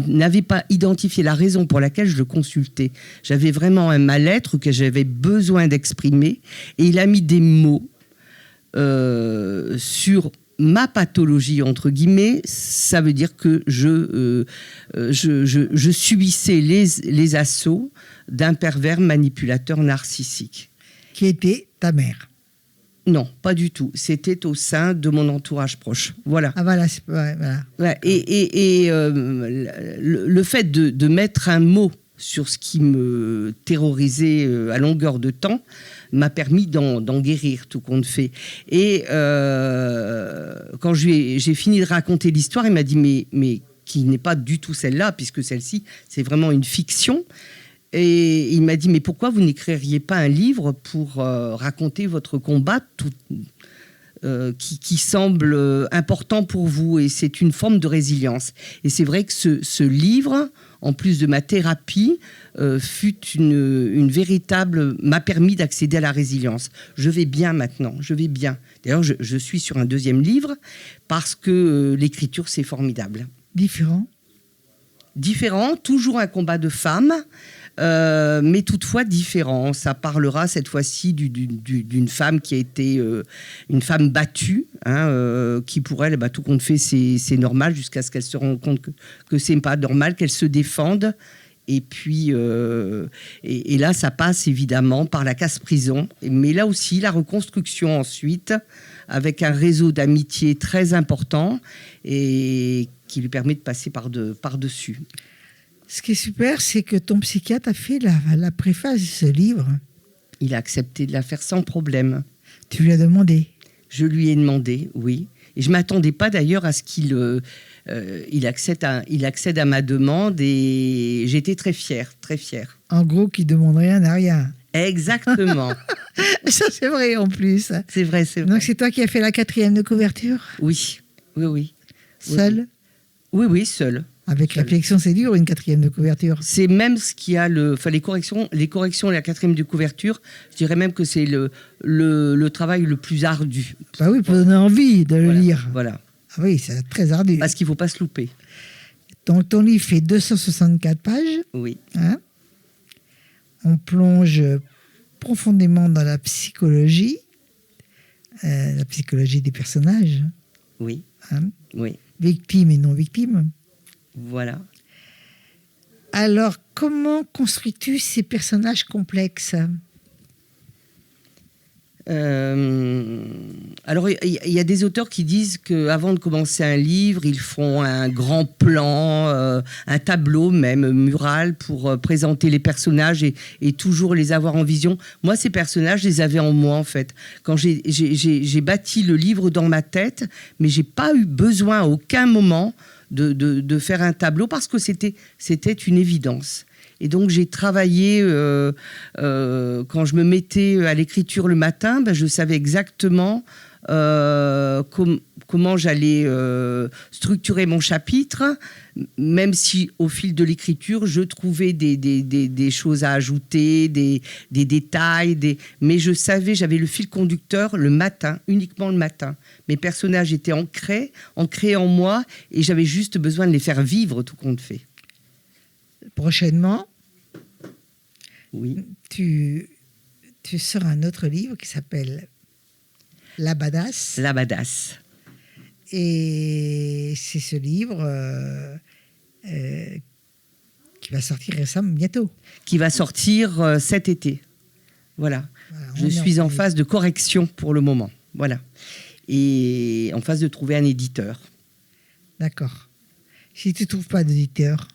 Speaker 6: n'avais pas identifié la raison pour laquelle je le consultais. J'avais vraiment un mal-être que j'avais besoin d'exprimer. Et il a mis des mots sur ma pathologie, entre guillemets. Ça veut dire que je subissais les assauts d'un pervers manipulateur narcissique.
Speaker 1: Qui était ta mère?
Speaker 6: Non, pas du tout. C'était au sein de mon entourage proche. Voilà.
Speaker 1: Ah voilà, c'est vrai. Voilà.
Speaker 6: Ouais, et le fait de mettre un mot sur ce qui me terrorisait à longueur de temps m'a permis d'en guérir, tout compte fait. Et quand j'ai fini de raconter l'histoire, il m'a dit mais qui n'est pas du tout celle-là, puisque celle-ci, c'est vraiment une fiction. Et il m'a dit, mais pourquoi vous n'écririez pas un livre pour raconter votre combat qui semble important pour vous? Et c'est une forme de résilience. Et c'est vrai que ce livre, en plus de ma thérapie, fut une véritable... m'a permis d'accéder à la résilience. Je vais bien maintenant, je vais bien. D'ailleurs, je suis sur un deuxième livre parce que l'écriture, c'est formidable. Différent, toujours un combat de femmes, mais toutefois différent. Ça parlera cette fois-ci d'une femme qui a été une femme battue, qui pour elle, tout compte fait, c'est normal, jusqu'à ce qu'elle se rende compte que c'est pas normal, qu'elle se défende. Et puis, et là, ça passe évidemment par la casse-prison, mais là aussi, la reconstruction ensuite, avec un réseau d'amitié très important et qui lui permet de passer par-dessus.
Speaker 1: Ce qui est super, c'est que ton psychiatre a fait la préface de ce livre.
Speaker 6: Il a accepté de la faire sans problème.
Speaker 1: Tu lui as demandé?
Speaker 6: Je lui ai demandé, oui. Et je ne m'attendais pas d'ailleurs à ce qu'il accède à ma demande, et j'étais très fière, très fière.
Speaker 1: En gros, qui ne demande rien n'a rien.
Speaker 6: Exactement.
Speaker 1: Ça, c'est vrai en plus.
Speaker 6: C'est vrai.
Speaker 1: Donc, c'est toi qui as fait la 4e de couverture?
Speaker 6: Oui.
Speaker 1: Seule?
Speaker 6: Oui, seule.
Speaker 1: Avec réflexion, c'est dur, une 4e de couverture.
Speaker 6: C'est même ce qui a les corrections et la 4e de couverture, je dirais même que c'est le travail le plus ardu.
Speaker 1: Bah oui, pour donner envie de le lire.
Speaker 6: Voilà.
Speaker 1: Ah oui, c'est très ardu.
Speaker 6: Parce qu'il ne faut pas se louper.
Speaker 1: Donc, ton livre fait 264 pages.
Speaker 6: Oui.
Speaker 1: On plonge profondément dans la psychologie des personnages.
Speaker 6: Oui. Oui.
Speaker 1: Victimes et non victimes.
Speaker 6: Voilà.
Speaker 1: Alors, comment construis-tu ces personnages complexes?
Speaker 6: Alors, il y a des auteurs qui disent qu'avant de commencer un livre, ils font un grand plan, un tableau même, mural, pour présenter les personnages et toujours les avoir en vision. Moi, ces personnages, je les avais en moi, en fait. Quand j'ai bâti le livre dans ma tête, mais j'ai pas eu besoin à aucun moment de faire un tableau parce que c'était une évidence. Et donc j'ai travaillé, quand je me mettais à l'écriture le matin, ben, je savais exactement comment j'allais structurer mon chapitre, même si au fil de l'écriture, je trouvais des choses à ajouter, des détails, mais je savais, j'avais le fil conducteur le matin, uniquement le matin. Mes personnages étaient ancrés en moi, et j'avais juste besoin de les faire vivre, tout compte fait.
Speaker 1: Prochainement,
Speaker 6: oui.
Speaker 1: tu sors un autre livre qui s'appelle La Badass.
Speaker 6: La Badass.
Speaker 1: Et c'est ce livre qui va sortir récemment, bientôt.
Speaker 6: Qui va sortir cet été. Voilà. Je suis en phase de correction pour le moment. Voilà. Et en phase de trouver un éditeur. D'accord.
Speaker 1: Si tu ne trouves pas d'éditeur,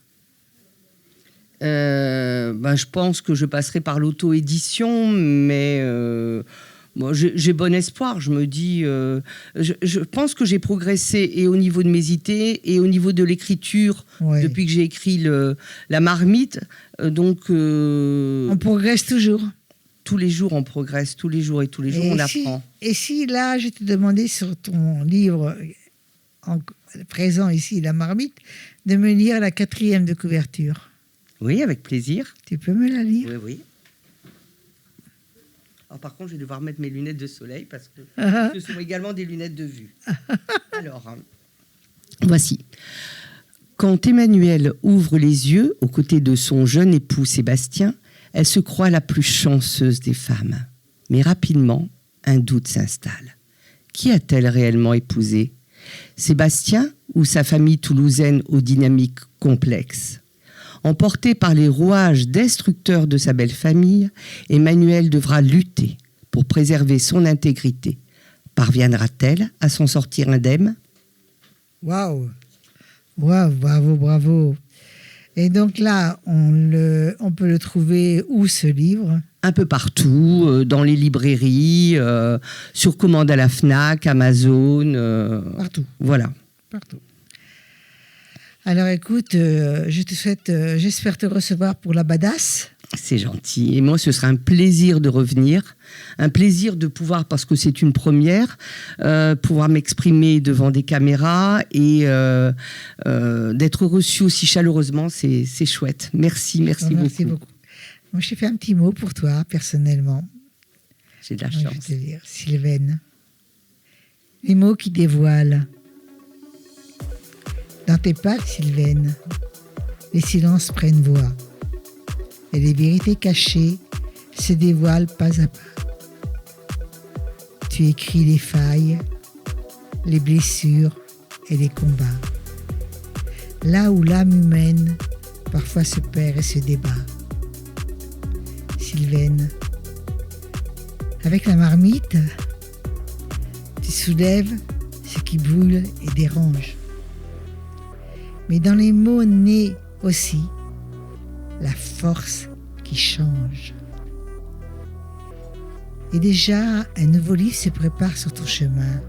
Speaker 6: je pense que je passerai par l'auto-édition, mais moi, j'ai bon espoir. Je me dis, je pense que j'ai progressé et au niveau de mes idées et au niveau de l'écriture depuis que j'ai écrit La Marmite. Donc,
Speaker 1: on progresse toujours.
Speaker 6: Tous les jours, on progresse. Tous les jours et tous les jours, on apprend.
Speaker 1: Et si là, je te demandais sur ton livre présent ici, La Marmite, de me lire la 4e de couverture.
Speaker 6: Oui, avec plaisir.
Speaker 1: Tu peux me la lire?
Speaker 6: Oui, oui. Alors, par contre, je vais devoir mettre mes lunettes de soleil parce que ce sont également des lunettes de vue. Alors, voici. Quand Emmanuelle ouvre les yeux aux côtés de son jeune époux Sébastien, elle se croit la plus chanceuse des femmes. Mais rapidement, un doute s'installe. Qui a-t-elle réellement épousé? Sébastien ou sa famille toulousaine aux dynamiques complexes? Emportée par les rouages destructeurs de sa belle famille, Emmanuelle devra lutter pour préserver son intégrité. Parviendra-t-elle à s'en sortir indemne?
Speaker 1: Waouh! Waouh, bravo, bravo! Et donc là, on peut le trouver où, ce livre?
Speaker 6: Un peu partout, dans les librairies, sur commande à la Fnac, Amazon.
Speaker 1: Partout.
Speaker 6: Voilà.
Speaker 1: Partout. Alors écoute, je te souhaite, j'espère te recevoir pour La Badass.
Speaker 6: C'est gentil. Et moi, ce sera un plaisir de revenir, un plaisir de pouvoir, parce que c'est une première, pouvoir m'exprimer devant des caméras et d'être reçu aussi chaleureusement, c'est chouette. Merci beaucoup.
Speaker 1: Merci beaucoup. Moi, je t'ai fait un petit mot pour toi, personnellement.
Speaker 6: J'ai de la chance.
Speaker 1: Je vais te dire, Sylvaine. Les mots qui dévoilent. Dans tes pattes, Sylvaine, les silences prennent voix. Et les vérités cachées se dévoilent pas à pas. Tu écris les failles, les blessures et les combats. Là où l'âme humaine parfois se perd et se débat. Sylvaine, avec La Marmite, tu soulèves ce qui brûle et dérange. Mais dans les mots naît aussi la force qui change. Et déjà, un nouveau livre se prépare sur ton chemin,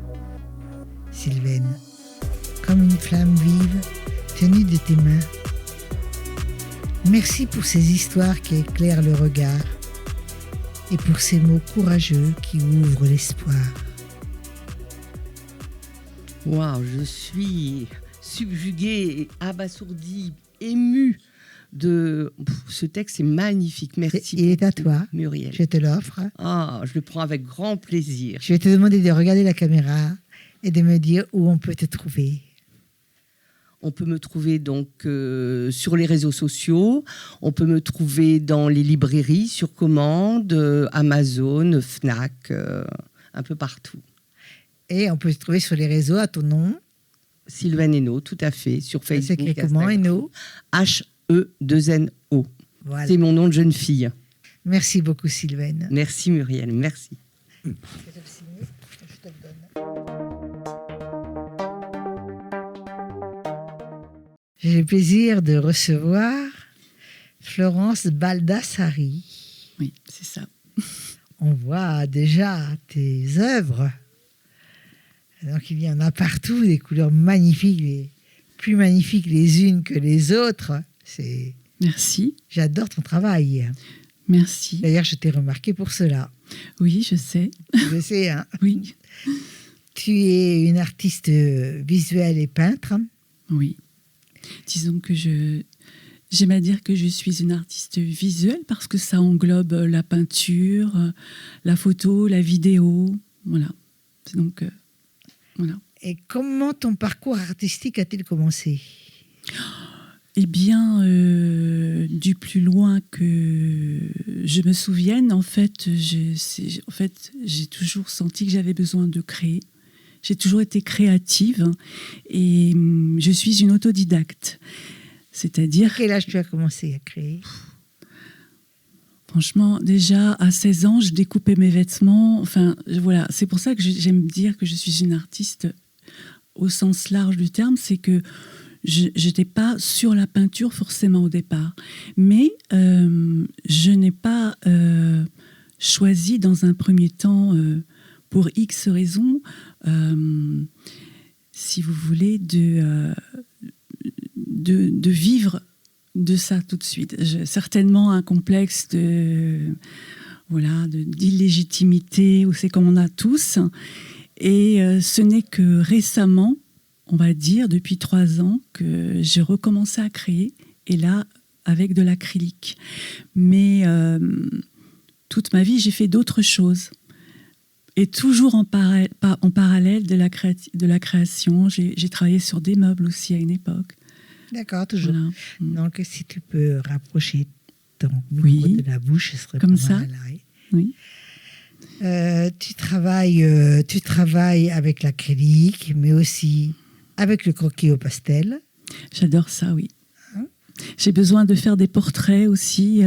Speaker 1: Sylvaine, comme une flamme vive tenue de tes mains. Merci pour ces histoires qui éclairent le regard et pour ces mots courageux qui ouvrent l'espoir.
Speaker 6: Waouh, je suis subjuguée, abasourdie, émue de ce texte. Est magnifique. Merci.
Speaker 1: Il est à toi,
Speaker 6: Muriel.
Speaker 1: Je te l'offre.
Speaker 6: Ah, je le prends avec grand plaisir.
Speaker 1: Je vais te demander de regarder la caméra et de me dire où on peut te trouver.
Speaker 6: On peut me trouver donc sur les réseaux sociaux, on peut me trouver dans les librairies sur commande, Amazon, Fnac, un peu partout.
Speaker 1: Et on peut se trouver sur les réseaux à ton nom.
Speaker 6: Sylvaine Hainaut, tout à fait, sur Facebook.
Speaker 1: C'est comment, Hainaut?
Speaker 6: H-E-2-N-O.
Speaker 1: Voilà.
Speaker 6: C'est mon nom de jeune fille.
Speaker 1: Merci beaucoup, Sylvaine.
Speaker 6: Merci Muriel, merci.
Speaker 1: J'ai le plaisir de recevoir Florence Baldassari.
Speaker 7: Oui, c'est ça.
Speaker 1: On voit déjà tes œuvres. Donc il y en a partout, des couleurs magnifiques, des plus magnifiques les unes que les autres.
Speaker 7: Merci.
Speaker 1: J'adore ton travail.
Speaker 7: Merci.
Speaker 1: D'ailleurs, je t'ai remarqué pour cela.
Speaker 7: Oui, je sais.
Speaker 1: Je sais, hein.
Speaker 7: Oui.
Speaker 1: Tu es une artiste visuelle et peintre.
Speaker 7: Oui. Disons que j'aime à dire que je suis une artiste visuelle parce que ça englobe la peinture, la photo, la vidéo. Voilà. Donc, voilà.
Speaker 1: Et comment ton parcours artistique a-t-il commencé ?
Speaker 7: Eh bien, du plus loin que je me souvienne, en fait, j'ai toujours senti que j'avais besoin de créer. J'ai toujours été créative et je suis une autodidacte. C'est-à-dire...
Speaker 1: À quel âge tu as commencé à créer ?
Speaker 7: Franchement, déjà, à 16 ans, je découpais mes vêtements. Enfin, voilà, c'est pour ça que j'aime dire que je suis une artiste au sens large du terme. C'est que je n'étais pas sur la peinture forcément au départ. Mais je n'ai pas choisi dans un premier temps, pour X raisons, si vous voulez, de vivre de ça tout de suite. J'ai certainement un complexe d'illégitimité, où c'est comme on a tous. Et ce n'est que récemment, on va dire, depuis 3 ans, que j'ai recommencé à créer. Et là, avec de l'acrylique. Mais toute ma vie, j'ai fait d'autres choses. Et toujours en parallèle de la création. J'ai travaillé sur des meubles aussi à une époque.
Speaker 1: D'accord, toujours.
Speaker 7: Voilà.
Speaker 1: Donc, si tu peux rapprocher ton micro de la bouche, ce serait
Speaker 7: comme
Speaker 1: pas
Speaker 7: ça.
Speaker 1: mal.
Speaker 7: Oui.
Speaker 1: Tu travailles avec l'acrylique, mais aussi avec le croquis au pastel.
Speaker 7: J'adore ça, oui. J'ai besoin de faire des portraits aussi.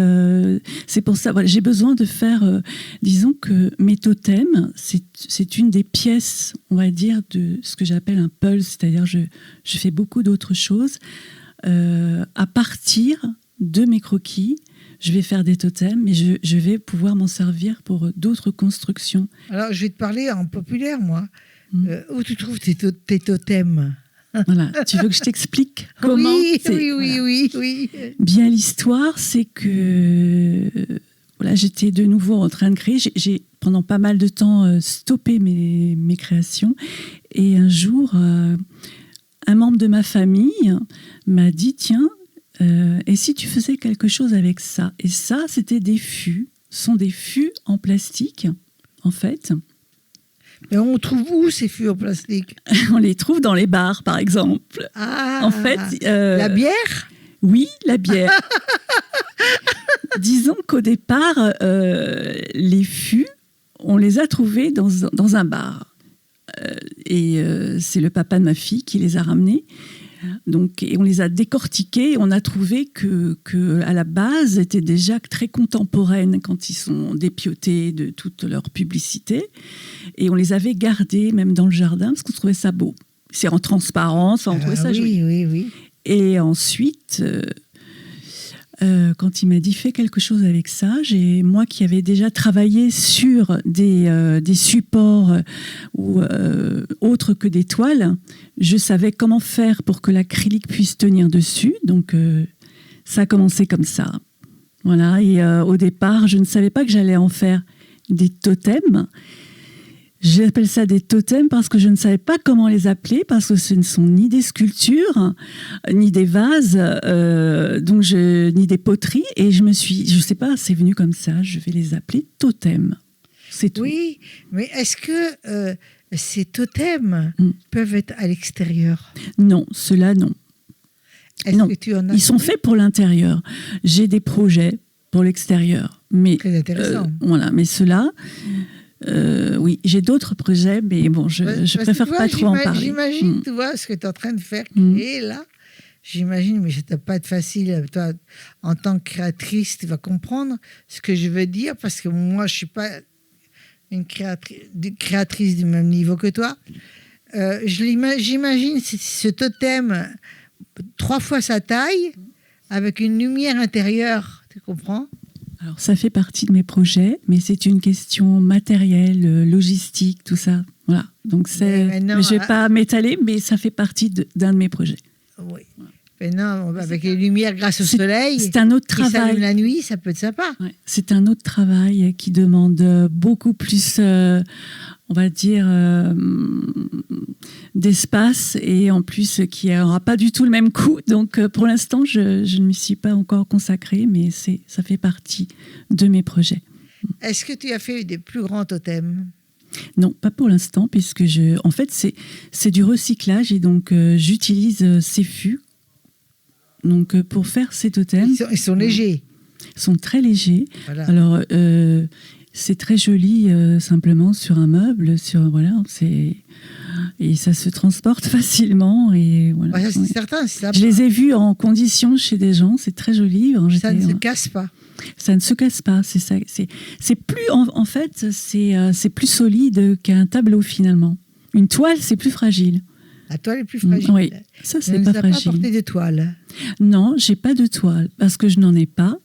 Speaker 7: C'est pour ça, voilà, j'ai besoin de faire... disons que mes totems, c'est une des pièces, on va dire, de ce que j'appelle un puzzle. C'est-à-dire, je fais beaucoup d'autres choses. À partir de mes croquis, je vais faire des totems, mais je vais pouvoir m'en servir pour d'autres constructions.
Speaker 1: Alors, je vais te parler en populaire, moi. Où tu trouves tes totems ?
Speaker 7: Voilà. Tu veux que je t'explique comment
Speaker 1: Oui.
Speaker 7: Bien, l'histoire, c'est que voilà, j'étais de nouveau en train de créer. J'ai pendant pas mal de temps stoppé mes créations. Et un jour, un membre de ma famille m'a dit, tiens, et si tu faisais quelque chose avec ça ? Et ça, c'était des fûts. Ce sont des fûts en plastique, en fait.
Speaker 1: Mais on trouve où ces fûts en plastique ?
Speaker 7: On les trouve dans les bars, par exemple.
Speaker 1: Ah,
Speaker 7: en fait,
Speaker 1: la bière ?
Speaker 7: Oui, la bière. Disons qu'au départ, les fûts, on les a trouvés dans un bar. Et c'est le papa de ma fille qui les a ramenés. Donc, et on les a décortiqués. On a trouvé que à la base, étaient déjà très contemporaines quand ils sont dépiotés de toute leur publicité. Et on les avait gardés même dans le jardin parce qu'on trouvait ça beau. C'est en transparence, on trouvait ça joli.
Speaker 1: Oui.
Speaker 7: Et ensuite, quand il m'a dit fais quelque chose avec ça, moi qui avais déjà travaillé sur des supports autres que des toiles, je savais comment faire pour que l'acrylique puisse tenir dessus. Donc ça a commencé comme ça. Voilà. Et au départ, je ne savais pas que j'allais en faire des totems. J'appelle ça des totems parce que je ne savais pas comment les appeler, parce que ce ne sont ni des sculptures, ni des vases, ni des poteries. Et je sais pas, c'est venu comme ça, je vais les appeler totems. C'est tout.
Speaker 1: Oui, mais est-ce que ces totems peuvent être à l'extérieur ?
Speaker 7: Non, ceux-là, non.
Speaker 1: Est-ce que tu en as
Speaker 7: Ils sont faits pour l'intérieur. J'ai des projets pour l'extérieur. Mais,
Speaker 1: très intéressant.
Speaker 7: Voilà, mais ceux-là... oui, j'ai d'autres projets, mais bon, je préfère pas trop en parler.
Speaker 1: J'imagine, tu vois, ce que tu es en train de faire créer là. J'imagine, mais ça ne doit pas être facile. Toi, en tant que créatrice, tu vas comprendre ce que je veux dire, parce que moi, je ne suis pas une créatrice du même niveau que toi. J'imagine ce totem 3 fois sa taille, avec une lumière intérieure, tu comprends ?
Speaker 7: Alors, ça fait partie de mes projets, mais c'est une question matérielle, logistique, tout ça. Voilà. Donc, je ne vais pas m'étaler, mais ça fait partie d'un de mes projets.
Speaker 1: Oui. Maintenant, avec les lumières grâce au soleil,
Speaker 7: c'est un autre
Speaker 1: qui s'allume
Speaker 7: travail.
Speaker 1: la nuit, ça peut être sympa.
Speaker 7: Ouais, c'est un autre travail qui demande beaucoup plus, on va dire, d'espace et en plus qui n'aura pas du tout le même coût. Donc pour l'instant, je ne m'y suis pas encore consacrée, mais ça fait partie de mes projets.
Speaker 1: Est-ce que tu as fait des plus grands totems?
Speaker 7: Non, pas pour l'instant, puisque en fait, c'est du recyclage et donc j'utilise ces fûts. Donc pour faire ces totems,
Speaker 1: Ils sont légers.
Speaker 7: ils sont très légers.
Speaker 1: Voilà.
Speaker 7: Alors c'est très joli simplement sur un meuble, et ça se transporte facilement et voilà.
Speaker 1: Ouais, ça, c'est
Speaker 7: Ouais.
Speaker 1: certain, c'est sympa.
Speaker 7: Je les ai vus en condition chez des gens, c'est très joli. Alors,
Speaker 1: Ça ne se casse pas.
Speaker 7: ça ne se casse pas, c'est ça. C'est plus en fait, c'est plus solide qu'un tableau finalement. Une toile, c'est plus fragile.
Speaker 1: La toile est plus fragile.
Speaker 7: Oui, ça
Speaker 1: Tu
Speaker 7: c'est
Speaker 1: ne
Speaker 7: pas
Speaker 1: nous as pas
Speaker 7: fragile.
Speaker 1: apporté de toile.
Speaker 7: Non, j'ai pas de toile parce que je n'en ai pas.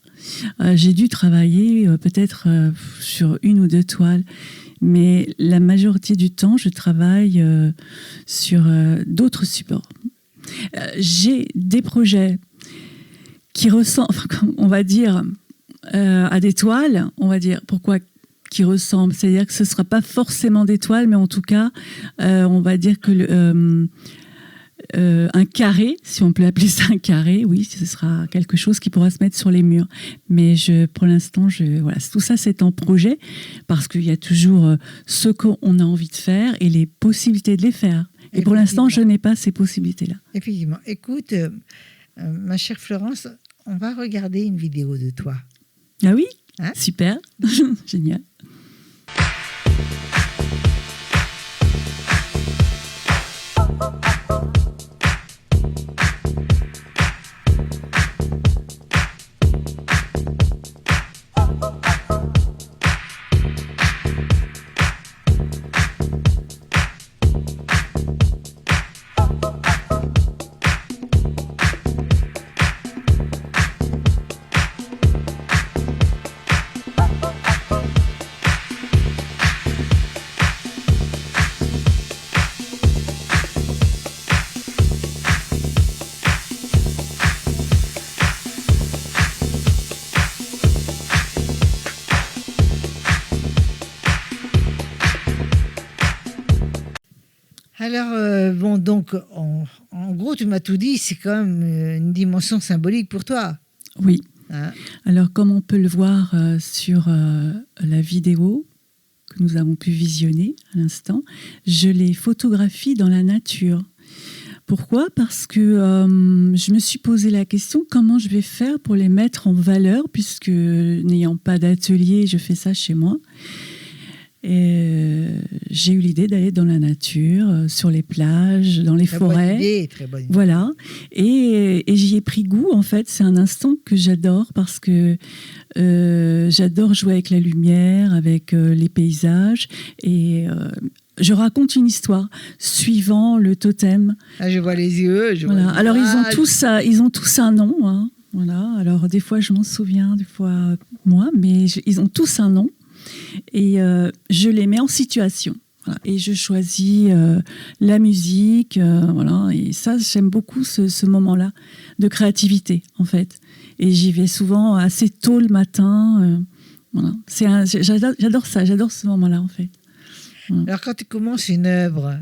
Speaker 7: J'ai dû travailler peut-être sur 1 ou 2 toiles, mais la majorité du temps, je travaille sur d'autres supports. J'ai des projets qui ressemblent, on va dire, à des toiles. On va dire pourquoi qui ressemblent, c'est-à-dire que ce ne sera pas forcément des toiles, mais en tout cas, on va dire que un carré, si on peut appeler ça un carré, oui, ce sera quelque chose qui pourra se mettre sur les murs. Mais pour l'instant, voilà, tout ça c'est en projet parce qu'il y a toujours ce qu'on a envie de faire et les possibilités de les faire. Et pour l'instant, je n'ai pas ces possibilités-là.
Speaker 1: Effectivement. Écoute, ma chère Florence, on va regarder une vidéo de toi.
Speaker 7: Ah oui,
Speaker 1: Hein?
Speaker 7: super, génial.
Speaker 1: Alors, bon, donc, en gros, tu m'as tout dit, c'est quand même une dimension symbolique pour toi.
Speaker 7: Oui.
Speaker 1: Hein?
Speaker 7: Alors, comme on peut le voir sur la vidéo que nous avons pu visionner à l'instant, je les photographie dans la nature. Pourquoi ? Parce que je me suis posé la question comment je vais faire pour les mettre en valeur, puisque n'ayant pas d'atelier, je fais ça chez moi. Et j'ai eu l'idée d'aller dans la nature, sur les plages, dans les forêts.
Speaker 1: Bonne idée, très bonne idée.
Speaker 7: Voilà, et j'y ai pris goût. En fait, c'est un instant que j'adore parce que j'adore jouer avec la lumière, avec les paysages, et je raconte une histoire suivant le totem.
Speaker 1: Là, je vois les yeux.
Speaker 7: Voilà. Alors ils ont tous un nom. Hein. Voilà. Alors des fois je m'en souviens, des fois moi, mais ils ont tous un nom. Et je les mets en situation. Voilà. Et je choisis la musique. Voilà. Et ça, j'aime beaucoup ce moment-là de créativité, en fait. Et j'y vais souvent assez tôt le matin. Voilà. J'adore ça, j'adore ce moment-là, en fait. Voilà.
Speaker 1: Alors, quand tu commences une œuvre,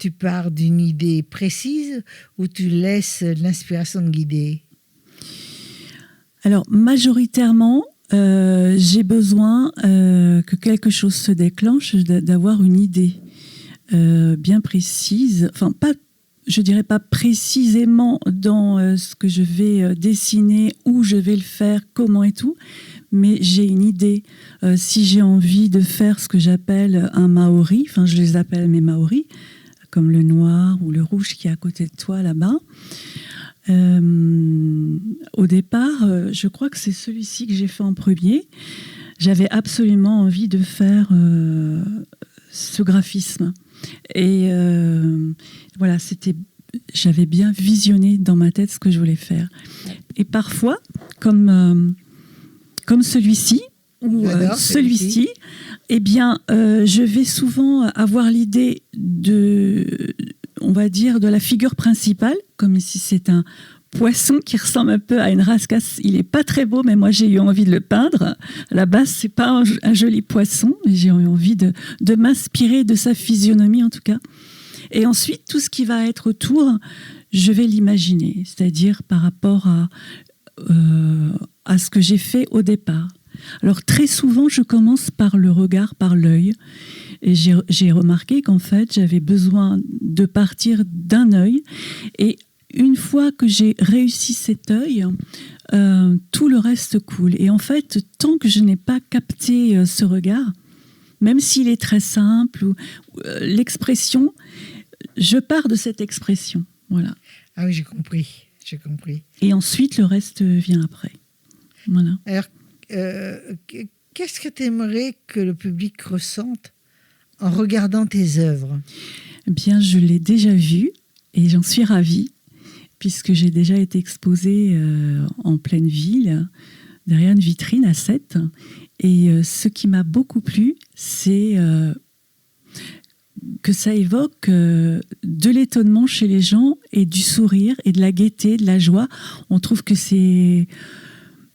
Speaker 1: tu pars d'une idée précise ou tu laisses l'inspiration te guider ?
Speaker 7: Alors, majoritairement, j'ai besoin que quelque chose se déclenche, d'avoir une idée bien précise, enfin pas, je dirais pas précisément dans ce que je vais dessiner, où je vais le faire, comment et tout, mais j'ai une idée. Si j'ai envie de faire ce que j'appelle un maori, enfin je les appelle mes maoris, comme le noir ou le rouge qui est à côté de toi là-bas. Au départ, je crois que c'est celui-ci que j'ai fait en premier. J'avais absolument envie de faire ce graphisme. Et voilà, j'avais bien visionné dans ma tête ce que je voulais faire. Et parfois, comme celui-ci, ou celui-ci, eh bien, je vais souvent avoir l'idée on va dire, de la figure principale, comme ici c'est un poisson qui ressemble un peu à une rascasse. Il n'est pas très beau, mais moi j'ai eu envie de le peindre. À la base, c'est pas un joli poisson, mais j'ai eu envie de m'inspirer de sa physionomie en tout cas. Et ensuite, tout ce qui va être autour, je vais l'imaginer, c'est-à-dire par rapport à ce que j'ai fait au départ. Alors très souvent, je commence par le regard, par l'œil. Et j'ai remarqué qu'en fait, j'avais besoin de partir d'un œil. Et une fois que j'ai réussi cet œil, tout le reste coule. Et en fait, tant que je n'ai pas capté ce regard, même s'il est très simple, ou l'expression, je pars de cette expression. Voilà.
Speaker 1: Ah oui, j'ai compris.
Speaker 7: Et ensuite, le reste vient après. Voilà.
Speaker 1: Alors, qu'est-ce que tu aimerais que le public ressente en regardant tes œuvres?
Speaker 7: Eh bien, je l'ai déjà vu et j'en suis ravie, puisque j'ai déjà été exposée en pleine ville, derrière une vitrine à 7. Et ce qui m'a beaucoup plu, c'est que ça évoque de l'étonnement chez les gens et du sourire et de la gaieté, de la joie. On trouve que c'est...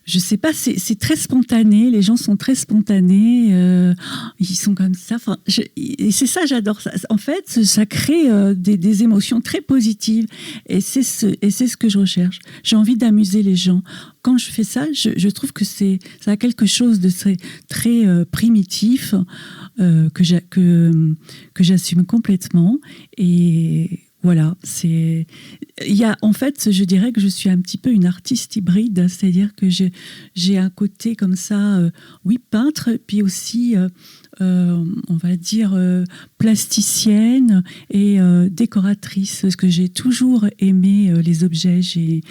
Speaker 7: Je sais pas, c'est très spontané, les gens sont très spontanés, ils sont comme ça. Enfin, et c'est ça, j'adore ça. En fait, ça crée des émotions très positives et c'est ce que je recherche. J'ai envie d'amuser les gens. Quand je fais ça, je trouve que ça a quelque chose de très primitif que j'assume complètement. Et voilà, en fait, je dirais que je suis un petit peu une artiste hybride, c'est-à-dire que j'ai un côté comme ça, oui, peintre, puis aussi, on va dire, plasticienne et décoratrice, parce que j'ai toujours aimé les objets. J'ai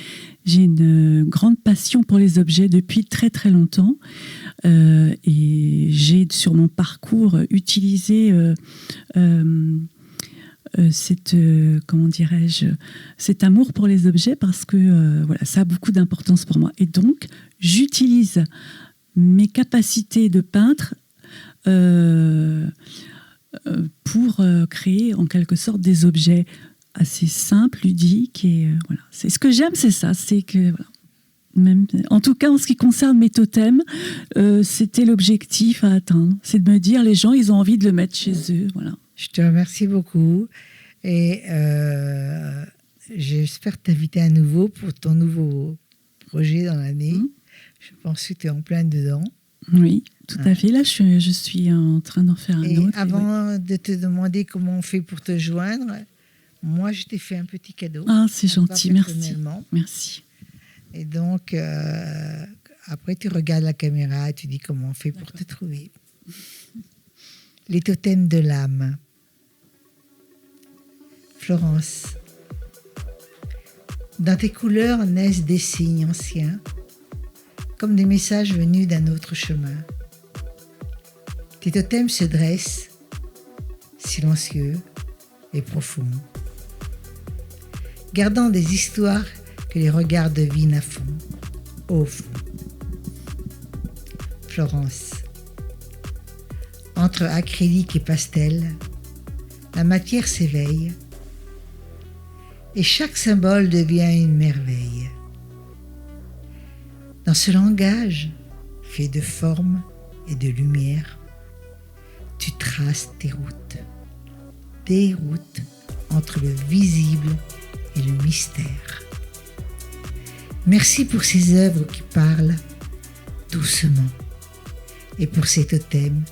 Speaker 7: une grande passion pour les objets depuis très très longtemps, et j'ai sur mon parcours utilisé comment dirais-je, cet amour pour les objets, parce que voilà, ça a beaucoup d'importance pour moi. Et donc, j'utilise mes capacités de peintre pour créer en quelque sorte des objets assez simples, ludiques. Et voilà. C'est ce que j'aime, c'est ça. C'est que voilà. Même, en tout cas, en ce qui concerne mes totems, c'était l'objectif à atteindre. C'est de me dire, les gens, ils ont envie de le mettre chez eux. Voilà.
Speaker 1: Je te remercie beaucoup et j'espère t'inviter à nouveau pour ton nouveau projet dans l'année. Je pense que tu es en plein dedans.
Speaker 7: Oui, tout à fait. Là, je suis en train d'en faire un autre.
Speaker 1: Avant de te demander comment on fait pour te joindre, moi, je t'ai fait un petit cadeau.
Speaker 7: Ah, c'est gentil, merci. Merci.
Speaker 1: Et donc, après, tu regardes la caméra et tu dis comment on fait pour te trouver. Les totems de l'âme. Florence. Dans tes couleurs naissent des signes anciens, comme des messages venus d'un autre chemin. Tes totems se dressent, silencieux et profonds, gardant des histoires que les regards devinent à fond, au fond. Florence. Entre acrylique et pastel, la matière s'éveille et chaque symbole devient une merveille. Dans ce langage fait de forme et de lumière, tu traces des routes entre le visible et le mystère. Merci pour ces œuvres qui parlent doucement et pour ces totems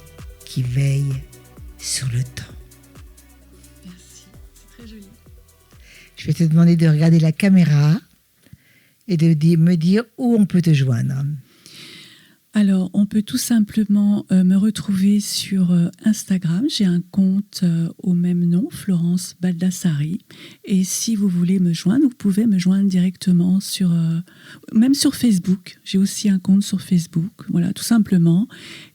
Speaker 1: qui veillent sur le temps.
Speaker 7: Merci, c'est très joli.
Speaker 1: Je vais te demander de regarder la caméra et de me dire où on peut te joindre.
Speaker 7: Alors, on peut tout simplement me retrouver sur Instagram. J'ai un compte au même nom, Florence Baldassari. Et si vous voulez me joindre, vous pouvez me joindre directement même sur Facebook. J'ai aussi un compte sur Facebook, voilà, tout simplement.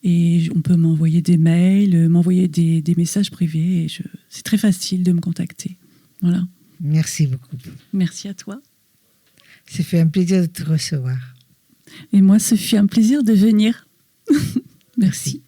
Speaker 7: Et on peut m'envoyer des mails, m'envoyer des messages privés. Et c'est très facile de me contacter. Voilà.
Speaker 1: Merci beaucoup.
Speaker 7: Merci à toi.
Speaker 1: Ça fait un plaisir de te recevoir.
Speaker 7: Et moi, ce fut un plaisir de venir. Merci.